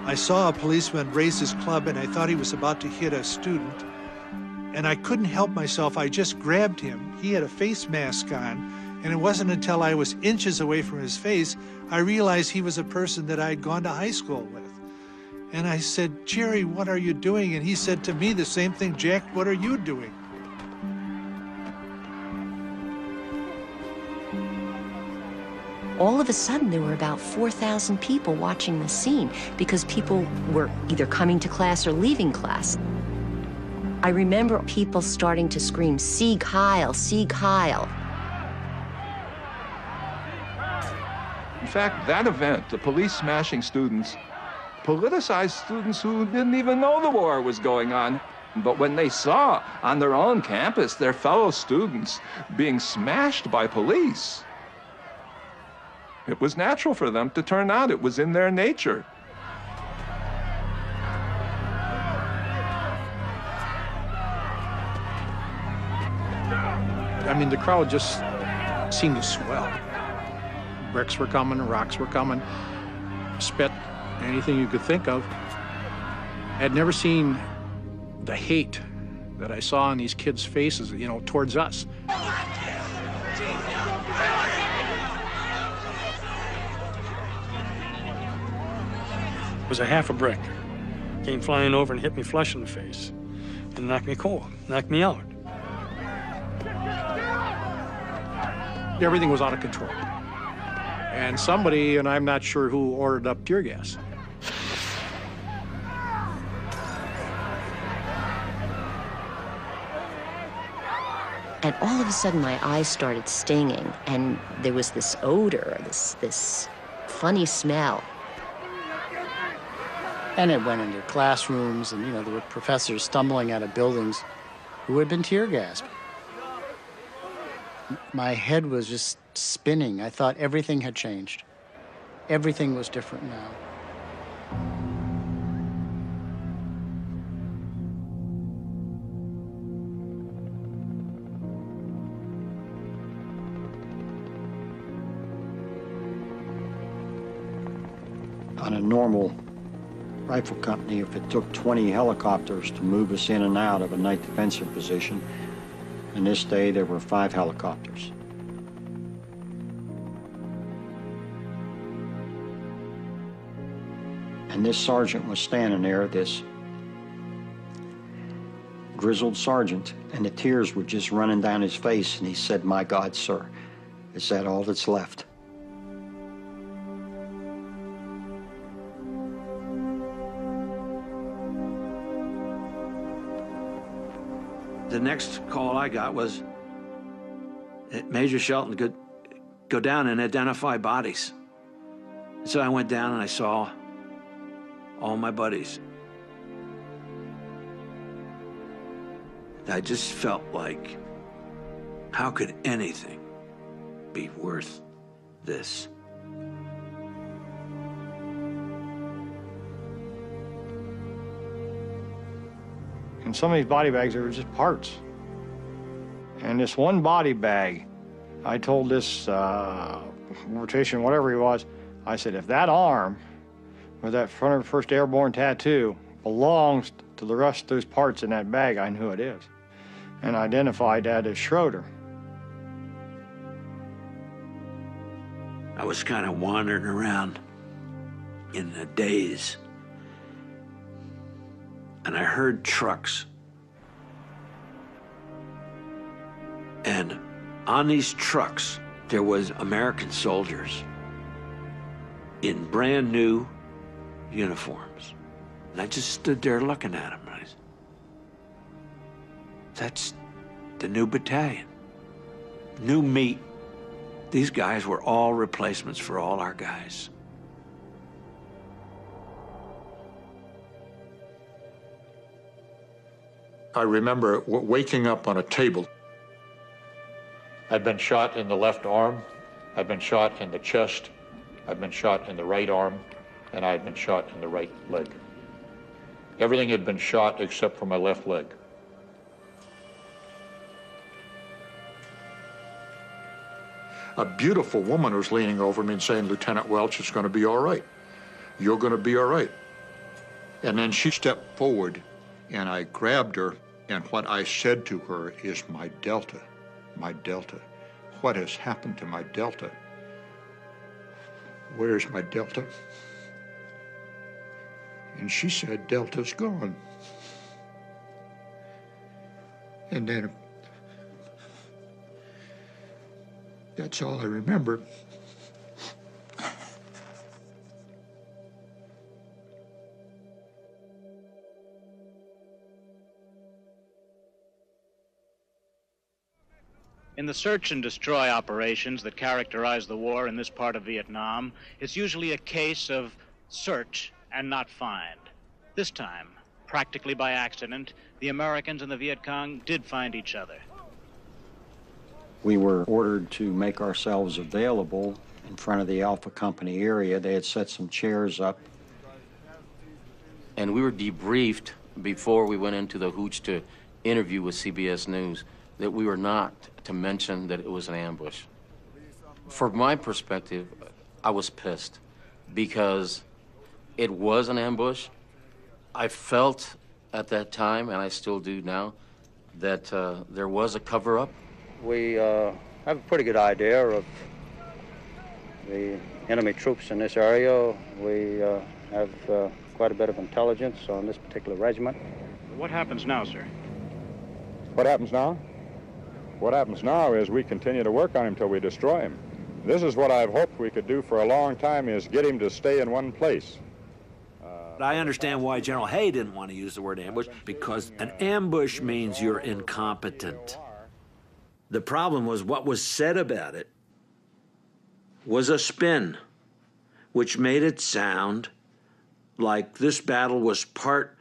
I saw a policeman raise his club and I thought he was about to hit a student. And I couldn't help myself, I just grabbed him. He had a face mask on, and it wasn't until I was inches away from his face, I realized he was a person that I had gone to high school with. And I said, Jerry, what are you doing? And he said to me the same thing, Jack, what are you doing? all of a sudden there were about 4,000 people watching the scene because people were either coming to class or leaving class. I remember people starting to scream, "Sieg Heil, Sieg Heil." In fact, that event, the police smashing students, politicized students who didn't even know the war was going on. But when they saw on their own campus their fellow students being smashed by police, it was natural for them to turn out. It was in their nature. I mean, the crowd just seemed to swell. Bricks were coming, rocks were coming, spit, anything you could think of. I'd never seen the hate that I saw on these kids' faces, you know, towards us. It was a half a brick. Came flying over and hit me flush in the face and knocked me cold, knocked me out. Everything was out of control. And somebody, and I'm not sure who, ordered up tear gas. And all of a sudden my eyes started stinging, and there was this odor, this funny smell. And it went into classrooms, and, you know, there were professors stumbling out of buildings who had been tear gassed. My head was just spinning. I thought everything had changed. Everything was different now. On a normal rifle company, if it took 20 helicopters to move us in and out of a night defensive position, in this day there were 5 helicopters. And this sergeant was standing there, this grizzled sergeant, and the tears were just running down his face, and he said, "My God, sir, is that all that's left?" The next call I got was, Major Shelton could go down and identify bodies. So I went down and I saw all my buddies. I just felt like, how could anything be worth this? And some of these body bags, they were just parts. And this one body bag, I told this rotation, whatever he was, I said, if that arm with that front of the 1st Airborne tattoo belongs to the rest of those parts in that bag, I knew it is. And identified that as Schroeder. I was kind of wandering around in a daze. And I heard trucks. And on these trucks, there was American soldiers in brand new uniforms. And I just stood there looking at them. And I said, that's the new battalion. New meat. These guys were all replacements for all our guys. I remember waking up on a table. I'd been shot in the left arm, I'd been shot in the chest, I'd been shot in the right arm, and I had been shot in the right leg. Everything had been shot except for my left leg. A beautiful woman was leaning over me and saying, "Lieutenant Welch, it's going to be all right. You're going to be all right." And then she stepped forward, and I grabbed her, and what I said to her is, "My Delta, my Delta. What has happened to my Delta? Where's my Delta?" And she said, "Delta's gone." And then that's all I remember. In the search and destroy operations that characterize the war in this part of Vietnam, it's usually a case of search and not find. This time, practically by accident, the Americans and the Viet Cong did find each other. We were ordered to make ourselves available in front of the Alpha Company area. They had set some chairs up. And we were debriefed before we went into the hooch to interview with CBS News that we were not to mention that it was an ambush. From my perspective, I was pissed because it was an ambush. I felt at that time, and I still do now, that there was a cover-up. We have a pretty good idea of the enemy troops in this area. We have quite a bit of intelligence on this particular regiment. What happens now, sir? What happens now? What happens now is we continue to work on him till we destroy him. This is what I've hoped we could do for a long time, is get him to stay in one place. But I understand why General Hay didn't want to use the word ambush, because an ambush means you're incompetent. The problem was what was said about it was a spin, which made it sound like this battle was part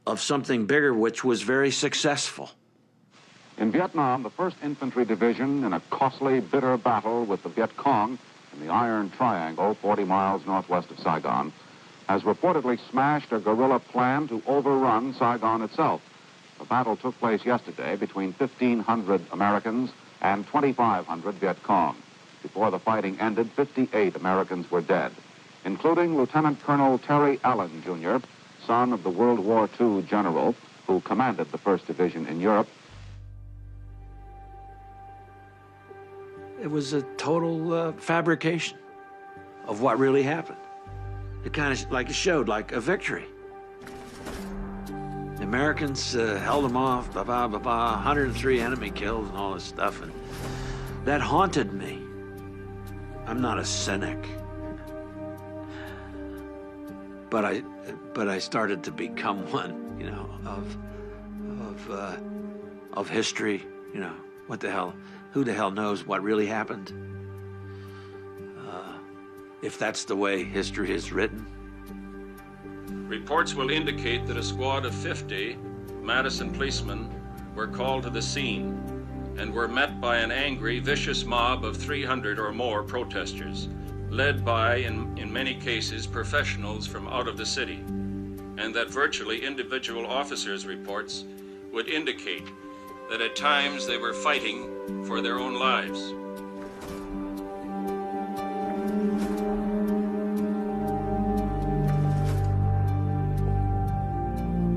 of something bigger, which was very successful. In Vietnam, the 1st Infantry Division, in a costly, bitter battle with the Viet Cong in the Iron Triangle, 40 miles northwest of Saigon, has reportedly smashed a guerrilla plan to overrun Saigon itself. The battle took place yesterday between 1,500 Americans and 2,500 Viet Cong. Before the fighting ended, 58 Americans were dead, including Lieutenant Colonel Terry Allen, Jr., son of the World War II general who commanded the 1st Division in Europe. It was a total fabrication of what really happened. It kind of like it showed like a victory. The Americans held them off, 103 enemy killed and all this stuff, and that haunted me. I'm not a cynic, but I started to become one, you know, of history. You know, what the hell? Who the hell knows what really happened? If that's the way history is written. Reports will indicate that a squad of 50 Madison policemen were called to the scene and were met by an angry, vicious mob of 300 or more protesters, led by, in many cases, professionals from out of the city, and that virtually individual officers' reports would indicate that at times they were fighting for their own lives.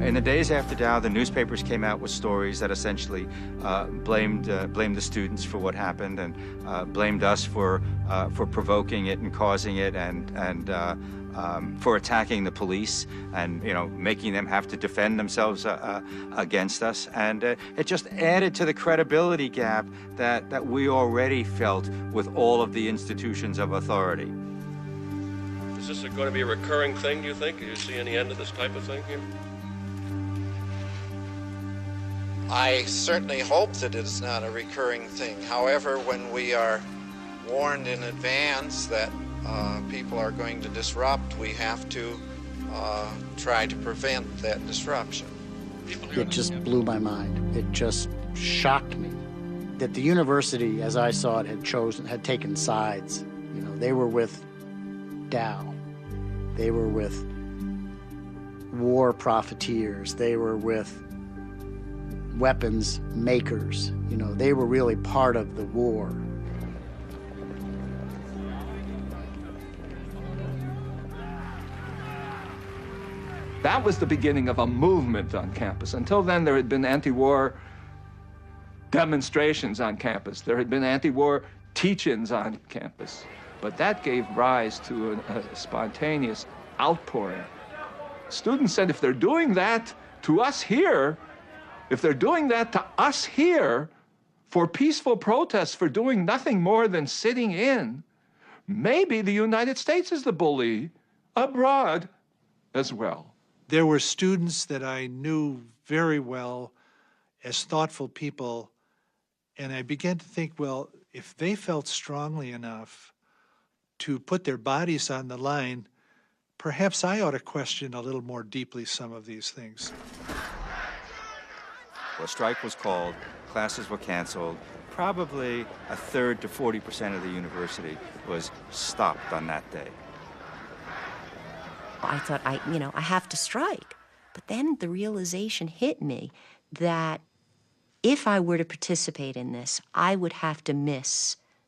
In the days after Dow, the newspapers came out with stories that essentially blamed the students for what happened and blamed us for provoking it and causing it and for attacking the police and, you know, making them have to defend themselves against us. And it just added to the credibility gap that we already felt with all of the institutions of authority. Is this going to be a recurring thing, do you think? Do you see any end to this type of thing here? I certainly hope that it is not a recurring thing. However, when we are warned in advance that people are going to disrupt, we have to try to prevent that disruption. It just blew my mind. It just shocked me that the university, as I saw it, had taken sides. You know, they were with Dow. They were with war profiteers. They were with weapons makers. You know, they were really part of the war. That was the beginning of a movement on campus. Until then, there had been anti-war demonstrations on campus. There had been anti-war teach-ins on campus. But that gave rise to a spontaneous outpouring. Students said, if they're doing that to us here, if they're doing that to us here for peaceful protests, for doing nothing more than sitting in, maybe the United States is the bully abroad as well. There were students that I knew very well as thoughtful people And I began to think, well, if they felt strongly enough to put their bodies on the line, perhaps I ought to question a little more deeply some of these things. A strike was called, classes were canceled. Probably a third to 40% of the university was stopped on that day. I thought, I have to strike. But then the realization hit me that if I were to participate in this, I would have to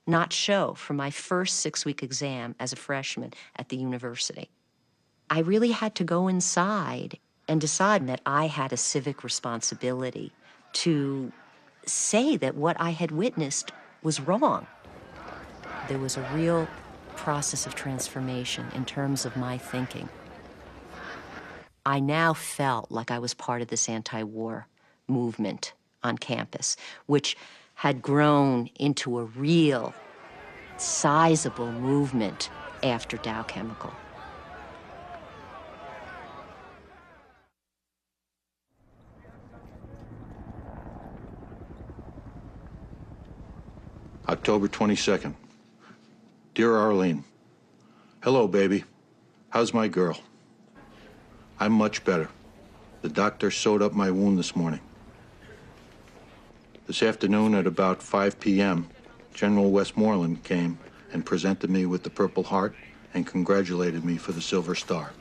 not show for my first 6-week exam as a freshman at the university. I really had to go inside and decide that I had a civic responsibility to say that what I had witnessed was wrong. There was a real process of transformation in terms of my thinking. I now felt like I was part of this anti-war movement on campus, which had grown into a real, sizable movement after Dow Chemical. October 22nd. Dear Arlene, hello, baby. How's my girl? I'm much better. The doctor sewed up my wound this morning. This afternoon at about 5 p.m., General Westmoreland came and presented me with the Purple Heart and congratulated me for the Silver Star.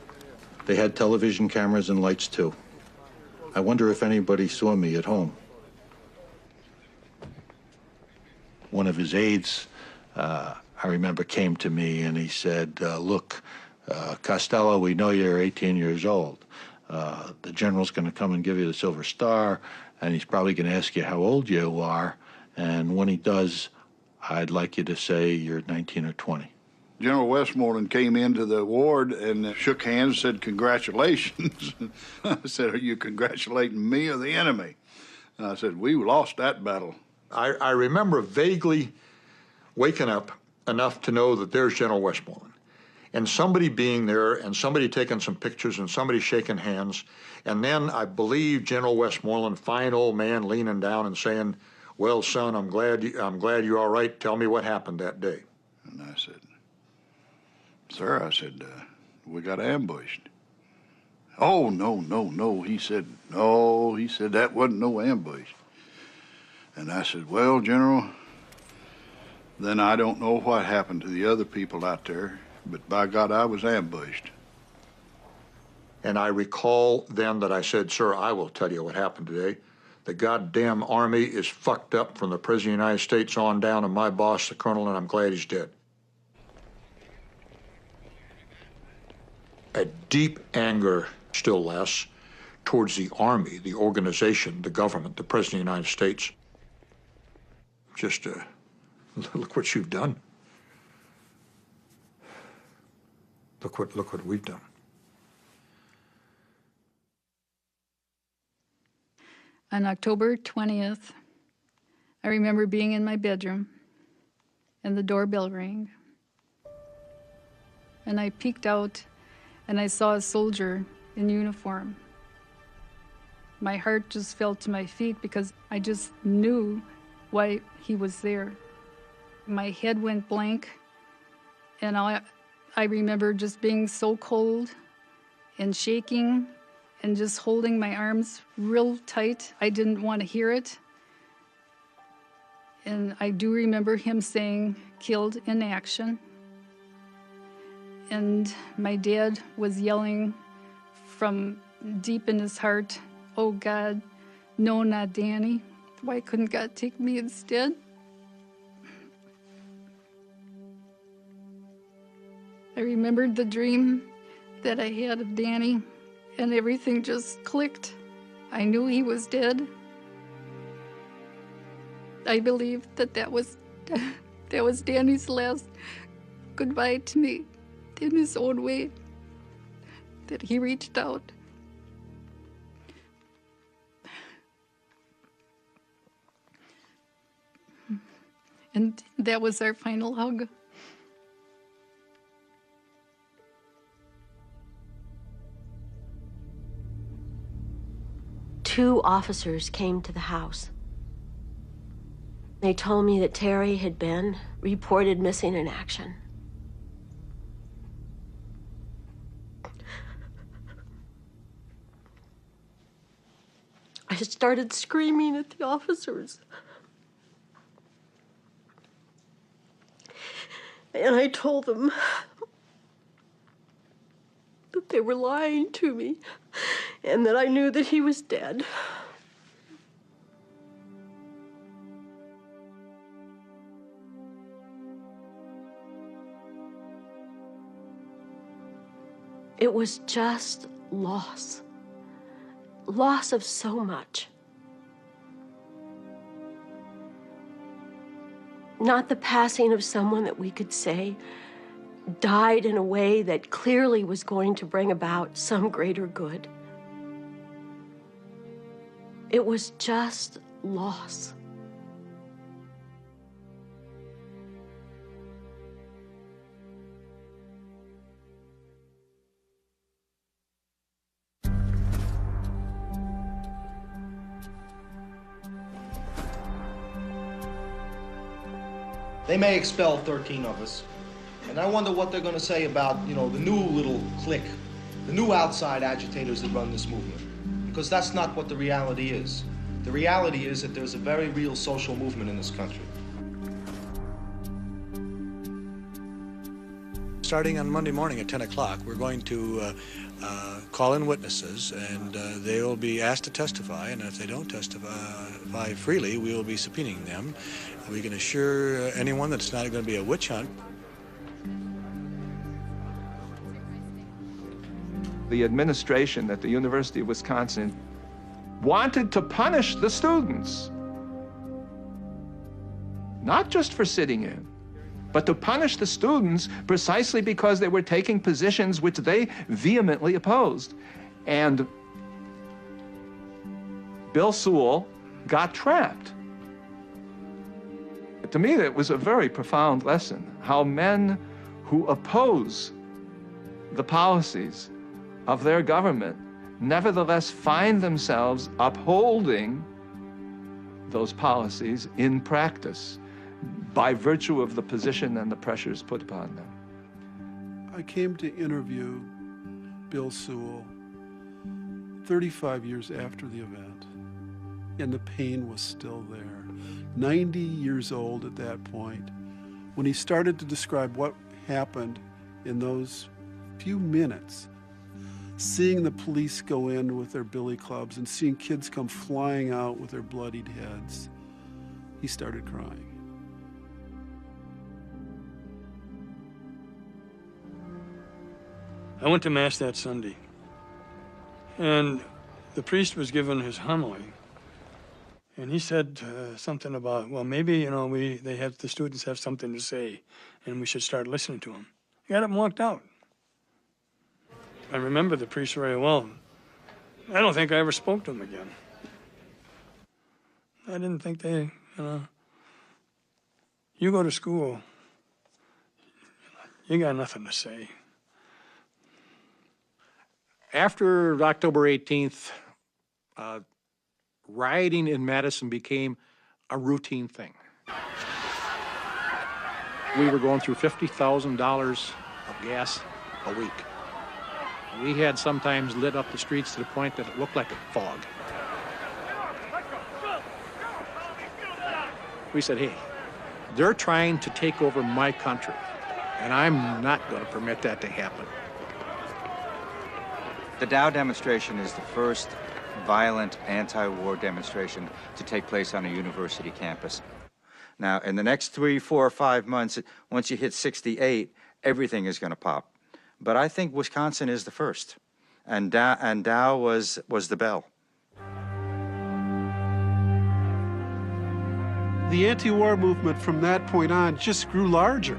They had television cameras and lights, too. I wonder if anybody saw me at home. One of his aides, I remember, came to me and he said, look, Costello, we know you're 18 years old. The general's going to come and give you the Silver Star, and he's probably going to ask you how old you are. And when he does, I'd like you to say you're 19 or 20. General Westmoreland came into the ward and shook hands and said, congratulations. I said, are you congratulating me or the enemy? And I said, we lost that battle. I remember vaguely waking up enough to know that there's General Westmoreland. And somebody being there, and somebody taking some pictures, and somebody shaking hands. And then I believe General Westmoreland, fine old man, leaning down and saying, well, son, I'm glad you're all right. Tell me what happened that day. And I said, sir, I said, we got ambushed. Oh, no, he said, no, he said, that wasn't no ambush. And I said, well, General, then I don't know what happened to the other people out there, but by God, I was ambushed. And I recall then that I said, sir, I will tell you what happened today. The goddamn Army is fucked up from the President of the United States on down, and my boss, the Colonel, and I'm glad he's dead. A deep anger, still less, towards the Army, the organization, the government, the President of the United States. Just, look what you've done. Look what we've done. On October 20th, I remember being in my bedroom and the doorbell rang. And I peeked out and I saw a soldier in uniform. My heart just fell to my feet because I just knew why he was there. My head went blank, and I remember just being so cold and shaking and just holding my arms real tight. I didn't want to hear it. And I do remember him saying, killed in action. And my dad was yelling from deep in his heart, oh God, no, not Danny. Why couldn't God take me instead? I remembered the dream that I had of Danny, and everything just clicked. I knew he was dead. I believed that was Danny's last goodbye to me in his own way, that he reached out. And that was our final hug. Two officers came to the house. They told me that Terry had been reported missing in action. I started screaming at the officers. And I told them that they were lying to me and that I knew that he was dead. It was just loss. Loss of so much. Not the passing of someone that we could say died in a way that clearly was going to bring about some greater good. It was just loss. They may expel 13 of us, and I wonder what they're going to say about, the new little clique, the new outside agitators that run this movement, because that's not what the reality is. The reality is that there's a very real social movement in this country. Starting on Monday morning at 10 o'clock, we're going to call in witnesses, and they will be asked to testify, and if they don't testify freely, we will be subpoenaing them. We can assure anyone that it's not going to be a witch hunt. The administration at the University of Wisconsin wanted to punish the students, not just for sitting in, but to punish the students precisely because they were taking positions which they vehemently opposed. And Bill Sewell got trapped. To me, that was a very profound lesson, how men who oppose the policies of their government nevertheless find themselves upholding those policies in practice by virtue of the position and the pressures put upon them. I came to interview Bill Sewell 35 years after the event, and the pain was still there. 90 years old at that point, when he started to describe what happened in those few minutes, seeing the police go in with their billy clubs and seeing kids come flying out with their bloodied heads, he started crying. I went to Mass that Sunday, and the priest was giving his homily, and he said something about, well, maybe, the students have something to say, and we should start listening to them. He got up and walked out. I remember the priest very well. I don't think I ever spoke to him again. I didn't think they, you go to school, you got nothing to say. After October 18th, rioting in Madison became a routine thing. We were going through $50,000 of gas a week. We had sometimes lit up the streets to the point that it looked like a fog. We said, hey, they're trying to take over my country, and I'm not going to permit that to happen. The Dow demonstration is the first violent anti-war demonstration to take place on a university campus. Now, in the next 3, 4, or 5 months, once you hit 68, everything is going to pop. But I think Wisconsin is the first, and Dow was the bell. The anti-war movement from that point on just grew larger.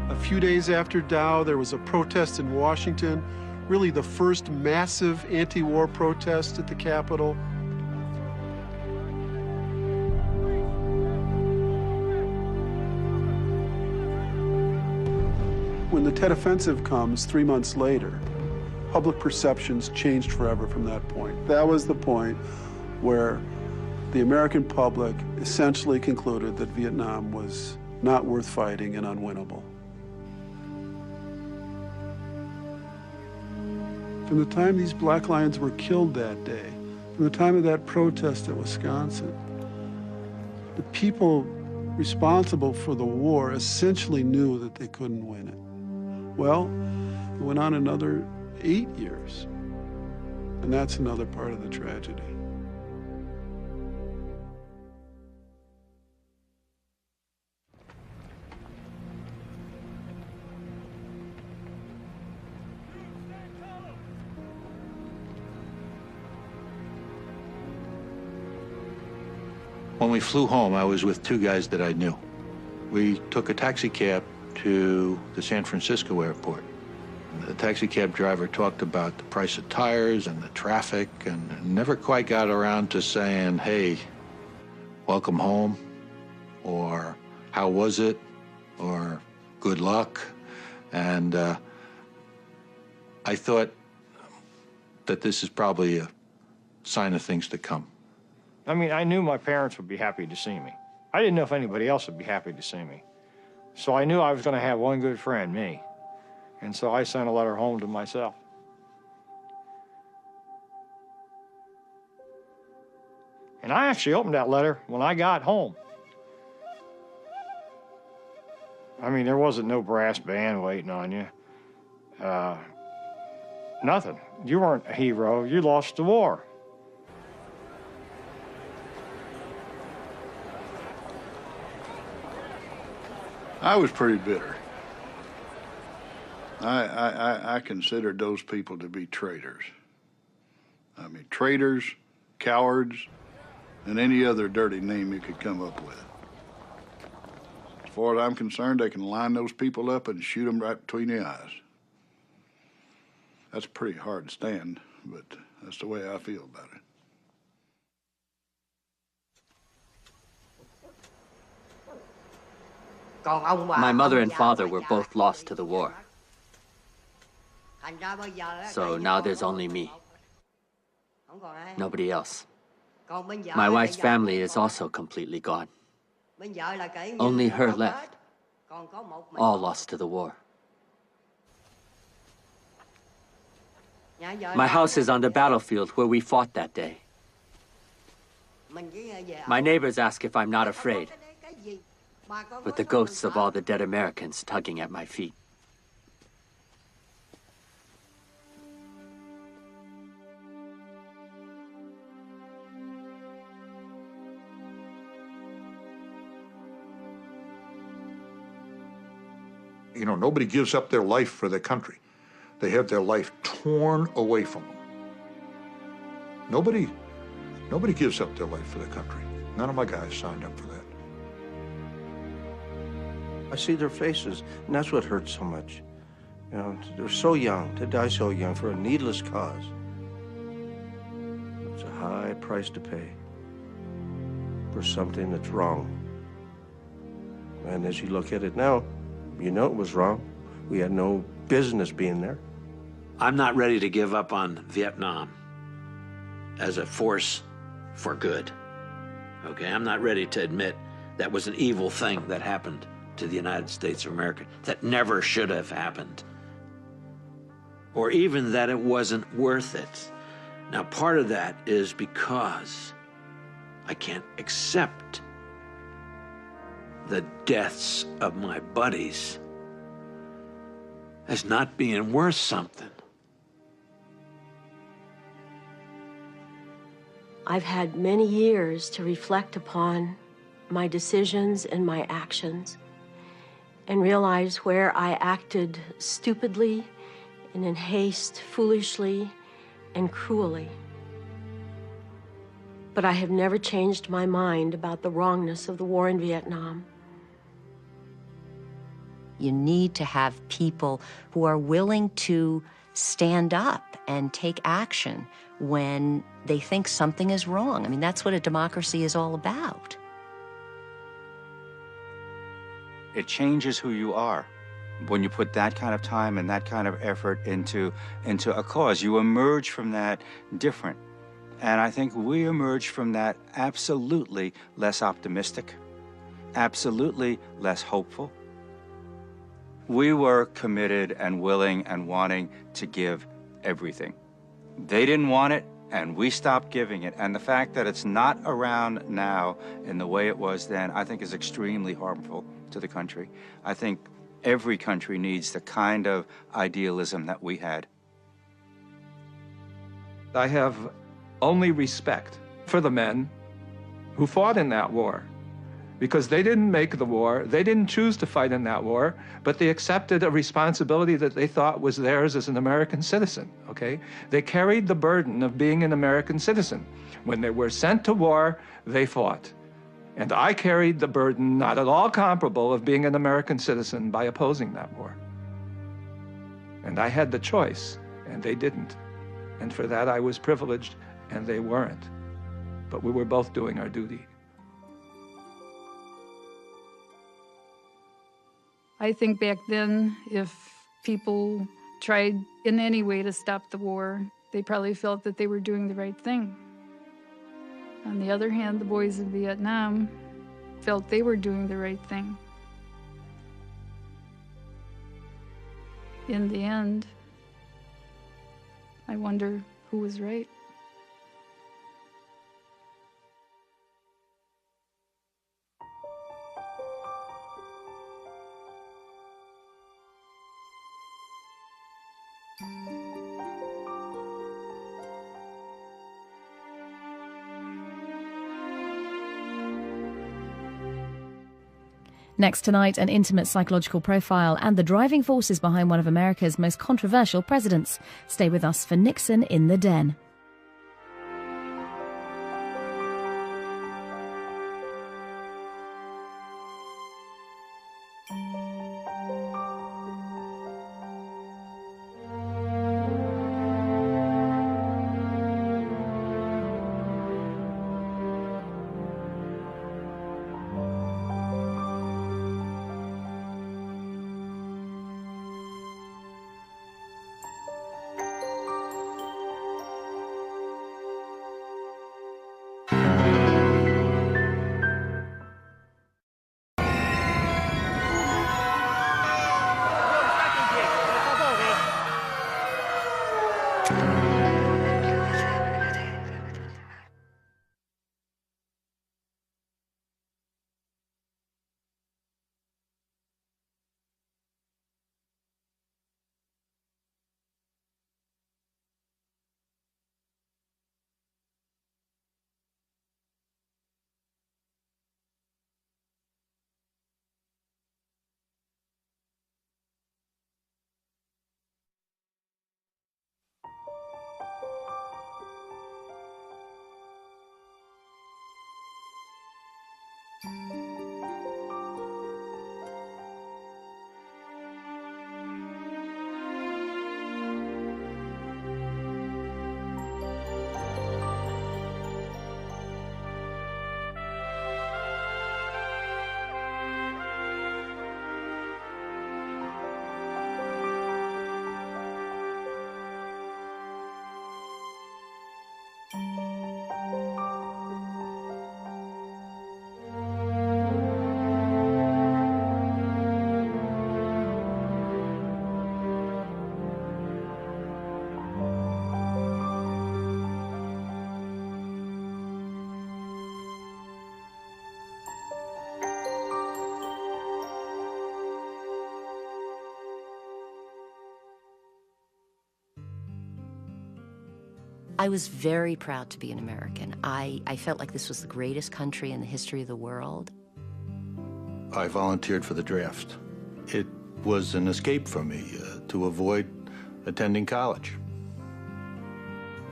A few days after Dow, there was a protest in Washington, really the first massive anti-war protest at the Capitol. When the Tet Offensive comes 3 months later, public perceptions changed forever from that point. That was the point where the American public essentially concluded that Vietnam was not worth fighting and unwinnable. From the time these black lions were killed that day, from the time of that protest in Wisconsin, the people responsible for the war essentially knew that they couldn't win it. Well, it went on another 8 years, and that's another part of the tragedy. When we flew home, I was with two guys that I knew. We took a taxi cab to the San Francisco airport. The taxi cab driver talked about the price of tires and the traffic and never quite got around to saying, hey, welcome home, or how was it, or good luck. And I thought that this is probably a sign of things to come. I mean, I knew my parents would be happy to see me. I didn't know if anybody else would be happy to see me. So I knew I was going to have one good friend, me. And so I sent a letter home to myself. And I actually opened that letter when I got home. I mean, there wasn't no brass band waiting on you. Nothing. You weren't a hero. You lost the war. I was pretty bitter. I considered those people to be traitors. I mean, traitors, cowards, and any other dirty name you could come up with. As far as I'm concerned, they can line those people up and shoot them right between the eyes. That's pretty hard to stand, but that's the way I feel about it. My mother and father were both lost to the war. So now there's only me. Nobody else. My wife's family is also completely gone. Only her left. All lost to the war. My house is on the battlefield where we fought that day. My neighbors ask if I'm not afraid, with the ghosts of all the dead Americans tugging at my feet. You know, nobody gives up their life for their country. They have their life torn away from them. Nobody gives up their life for their country. None of my guys signed up for that. I see their faces, and that's what hurts so much. You know, they're so young, to die so young for a needless cause. It's a high price to pay for something that's wrong. And as you look at it now, you know it was wrong. We had no business being there. I'm not ready to give up on Vietnam as a force for good. Okay, I'm not ready to admit that was an evil thing that happened to the United States of America, that never should have happened, or even that it wasn't worth it. Now, part of that is because I can't accept the deaths of my buddies as not being worth something. I've had many years to reflect upon my decisions and my actions and realize where I acted stupidly and in haste, foolishly, and cruelly. But I have never changed my mind about the wrongness of the war in Vietnam. You need to have people who are willing to stand up and take action when they think something is wrong. I mean, that's what a democracy is all about. It changes who you are. When you put that kind of time and that kind of effort into a cause, you emerge from that different. And I think we emerged from that absolutely less optimistic, absolutely less hopeful. We were committed and willing and wanting to give everything. They didn't want it, and we stopped giving it. And the fact that it's not around now in the way it was then, I think is extremely harmful to the country. I think every country needs the kind of idealism that we had. I have only respect for the men who fought in that war, because they didn't make the war, they didn't choose to fight in that war, but they accepted a responsibility that they thought was theirs as an American citizen, okay? They carried the burden of being an American citizen. When they were sent to war, they fought. And I carried the burden, not at all comparable, of being an American citizen by opposing that war. And I had the choice, and they didn't. And for that I was privileged, and they weren't. But we were both doing our duty. I think back then, if people tried in any way to stop the war, they probably felt that they were doing the right thing. On the other hand, the boys in Vietnam felt they were doing the right thing. In the end, I wonder who was right. Next tonight, an intimate psychological profile and the driving forces behind one of America's most controversial presidents. Stay with us for Nixon in the Den. I was very proud to be an American. I felt like this was the greatest country in the history of the world. I volunteered for the draft. It was an escape for me to avoid attending college.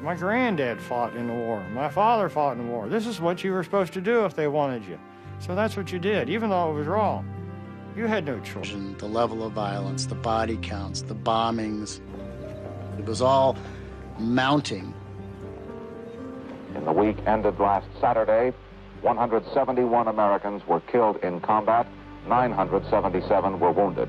My granddad fought in the war. My father fought in the war. This is what you were supposed to do if they wanted you. So that's what you did, even though it was wrong. You had no choice. The level of violence, the body counts, the bombings, it was all mounting. In the week ended last Saturday, 171 Americans were killed in combat, 977 were wounded.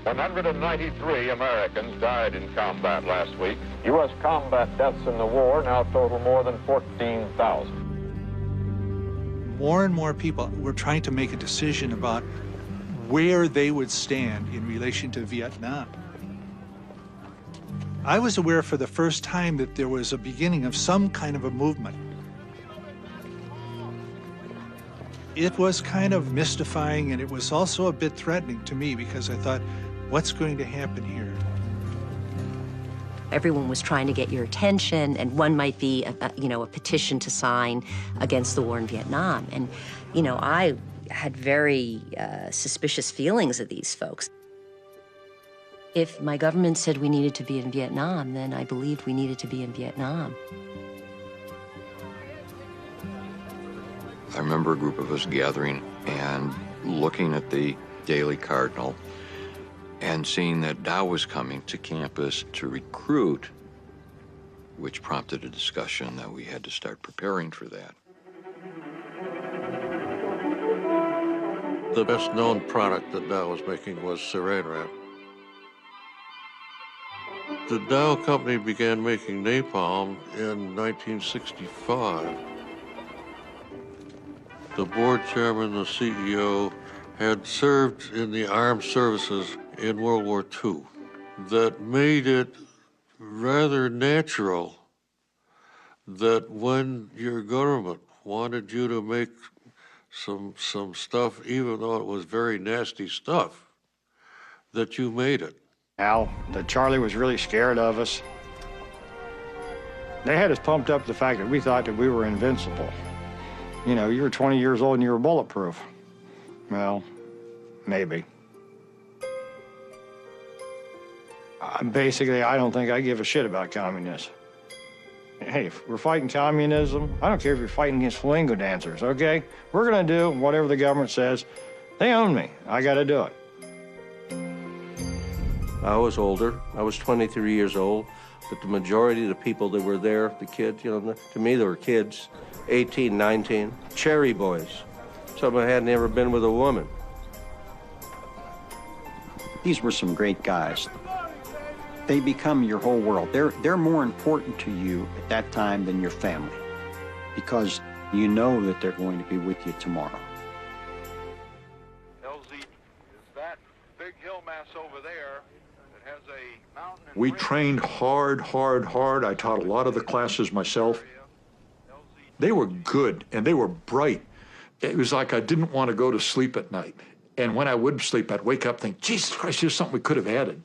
193 Americans died in combat last week. U.S. combat deaths in the war now total more than 14,000. More and more people were trying to make a decision about where they would stand in relation to Vietnam. I was aware for the first time that there was a beginning of some kind of a movement. It was kind of mystifying, and it was also a bit threatening to me because I thought, what's going to happen here? Everyone was trying to get your attention, and one might be, a petition to sign against the war in Vietnam. And, I had very suspicious feelings of these folks. If my government said we needed to be in Vietnam, then I believed we needed to be in Vietnam. I remember a group of us gathering and looking at the Daily Cardinal and seeing that Dow was coming to campus to recruit, which prompted a discussion that we had to start preparing for that. The best known product that Dow was making was saran wrap. The Dow company began making napalm in 1965. The board chairman, the CEO, had served in the armed services in World War II. That made it rather natural that when your government wanted you to make some stuff, even though it was very nasty stuff, that you made it. Al, that Charlie was really scared of us. They had us pumped up the fact that we thought that we were invincible. You were 20 years old and you were bulletproof. Well, maybe. Basically, I don't think I give a shit about communists. Hey, if we're fighting communism, I don't care if you're fighting against flamingo dancers, okay? We're gonna do whatever the government says. They own me. I gotta do it. I was older. I was 23 years old, but the majority of the people that were there, the kids, to me they were kids, 18, 19, cherry boys. Some of them had never been with a woman. These were some great guys. They become your whole world. They're more important to you at that time than your family, because you know that they're going to be with you tomorrow. LZ, is that big hill mass over there that has a mountain? We trained hard. I taught a lot of the classes myself. They were good and they were bright. It was like I didn't want to go to sleep at night. And when I would sleep, I'd wake up and think, Jesus Christ, here's something we could have added.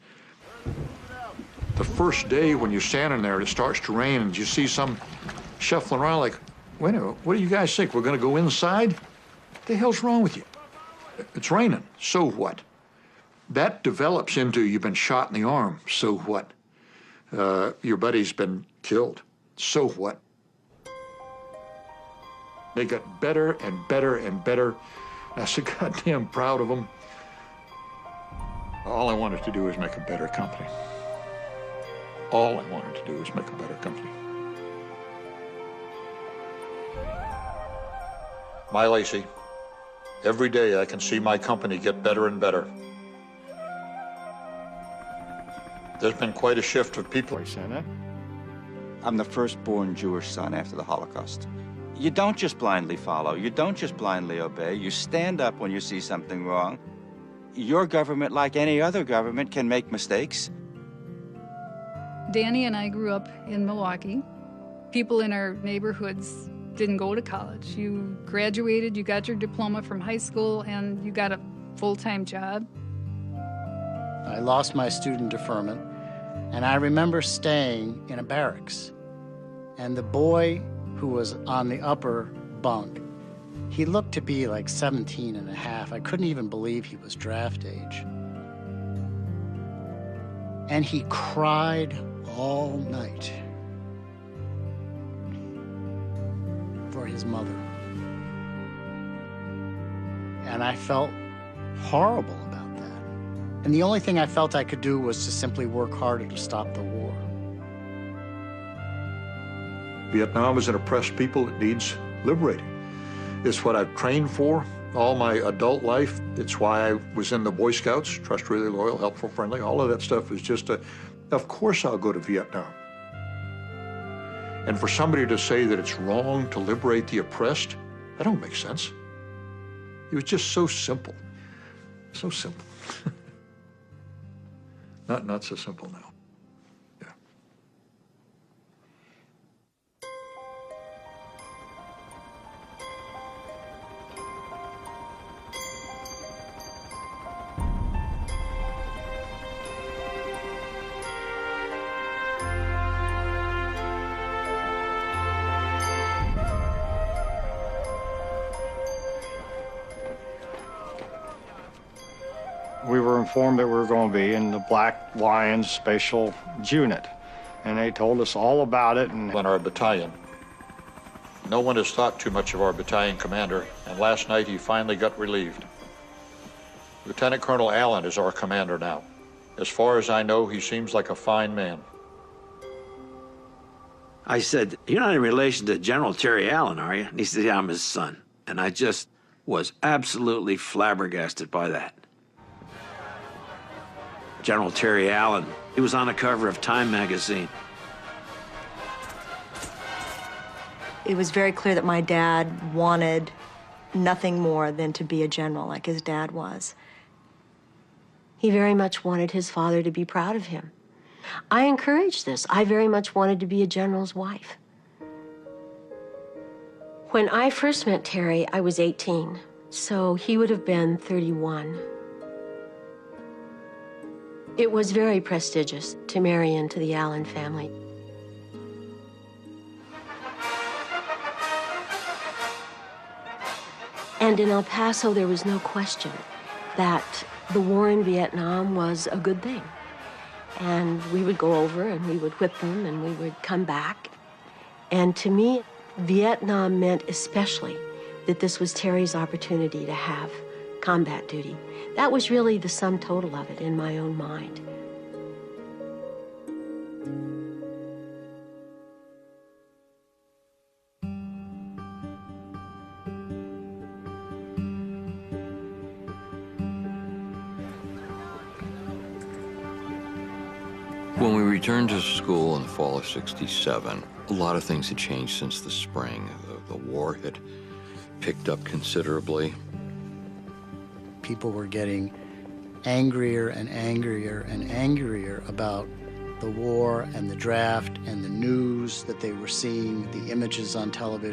The first day when you're standing there, it starts to rain and you see some shuffling around like, wait a minute, what do you guys think? We're going to go inside? What the hell's wrong with you? It's raining. So what? That develops into you've been shot in the arm. So what? Your buddy's been killed. So what? They got better and better and better. I was so goddamn proud of them. All I wanted to do was make a better company. All I wanted to do was make a better company. My Lacey, every day I can see my company get better and better. There's been quite a shift of people. I'm the firstborn Jewish son after the Holocaust. You don't just blindly follow. You don't just blindly obey. You stand up when you see something wrong. Your government, like any other government, can make mistakes. Danny and I grew up in Milwaukee. People in our neighborhoods didn't go to college. You graduated, you got your diploma from high school, and you got a full-time job. I lost my student deferment, and I remember staying in a barracks. And the boy who was on the upper bunk, he looked to be like 17 and a half. I couldn't even believe he was draft age. And he cried all night for his mother. And I felt horrible about that. And the only thing I felt I could do was to simply work harder to stop the war. Vietnam is an oppressed people that needs liberating. It's what I've trained for. All my adult life, it's why I was in the Boy Scouts, trustworthy, loyal, helpful, friendly. All of that stuff is just of course I'll go to Vietnam. And for somebody to say that it's wrong to liberate the oppressed, that don't make sense. It was just so simple. So simple. Not so simple now. We were informed that we were going to be in the Black Lions Special Unit, and they told us all about it. And in our battalion, no one has thought too much of our battalion commander, and last night he finally got relieved. Lieutenant Colonel Allen is our commander now. As far as I know, he seems like a fine man. I said, "You're not in relation to General Terry Allen, are you?" And he said, "Yeah, I'm his son." And I just was absolutely flabbergasted by that. General Terry Allen, he was on the cover of Time magazine. It was very clear that my dad wanted nothing more than to be a general like his dad was. He very much wanted his father to be proud of him. I encouraged this. I very much wanted to be a general's wife. When I first met Terry, I was 18, so he would have been 31. It was very prestigious to marry into the Allen family. And in El Paso, there was no question that the war in Vietnam was a good thing. And we would go over and we would whip them and we would come back. And to me, Vietnam meant especially that this was Terry's opportunity to have combat duty. That was really the sum total of it in my own mind. When we returned to school in the fall of '67, a lot of things had changed since the spring. The war had picked up considerably. People were getting angrier and angrier and angrier about the war and the draft and the news that they were seeing, the images on television.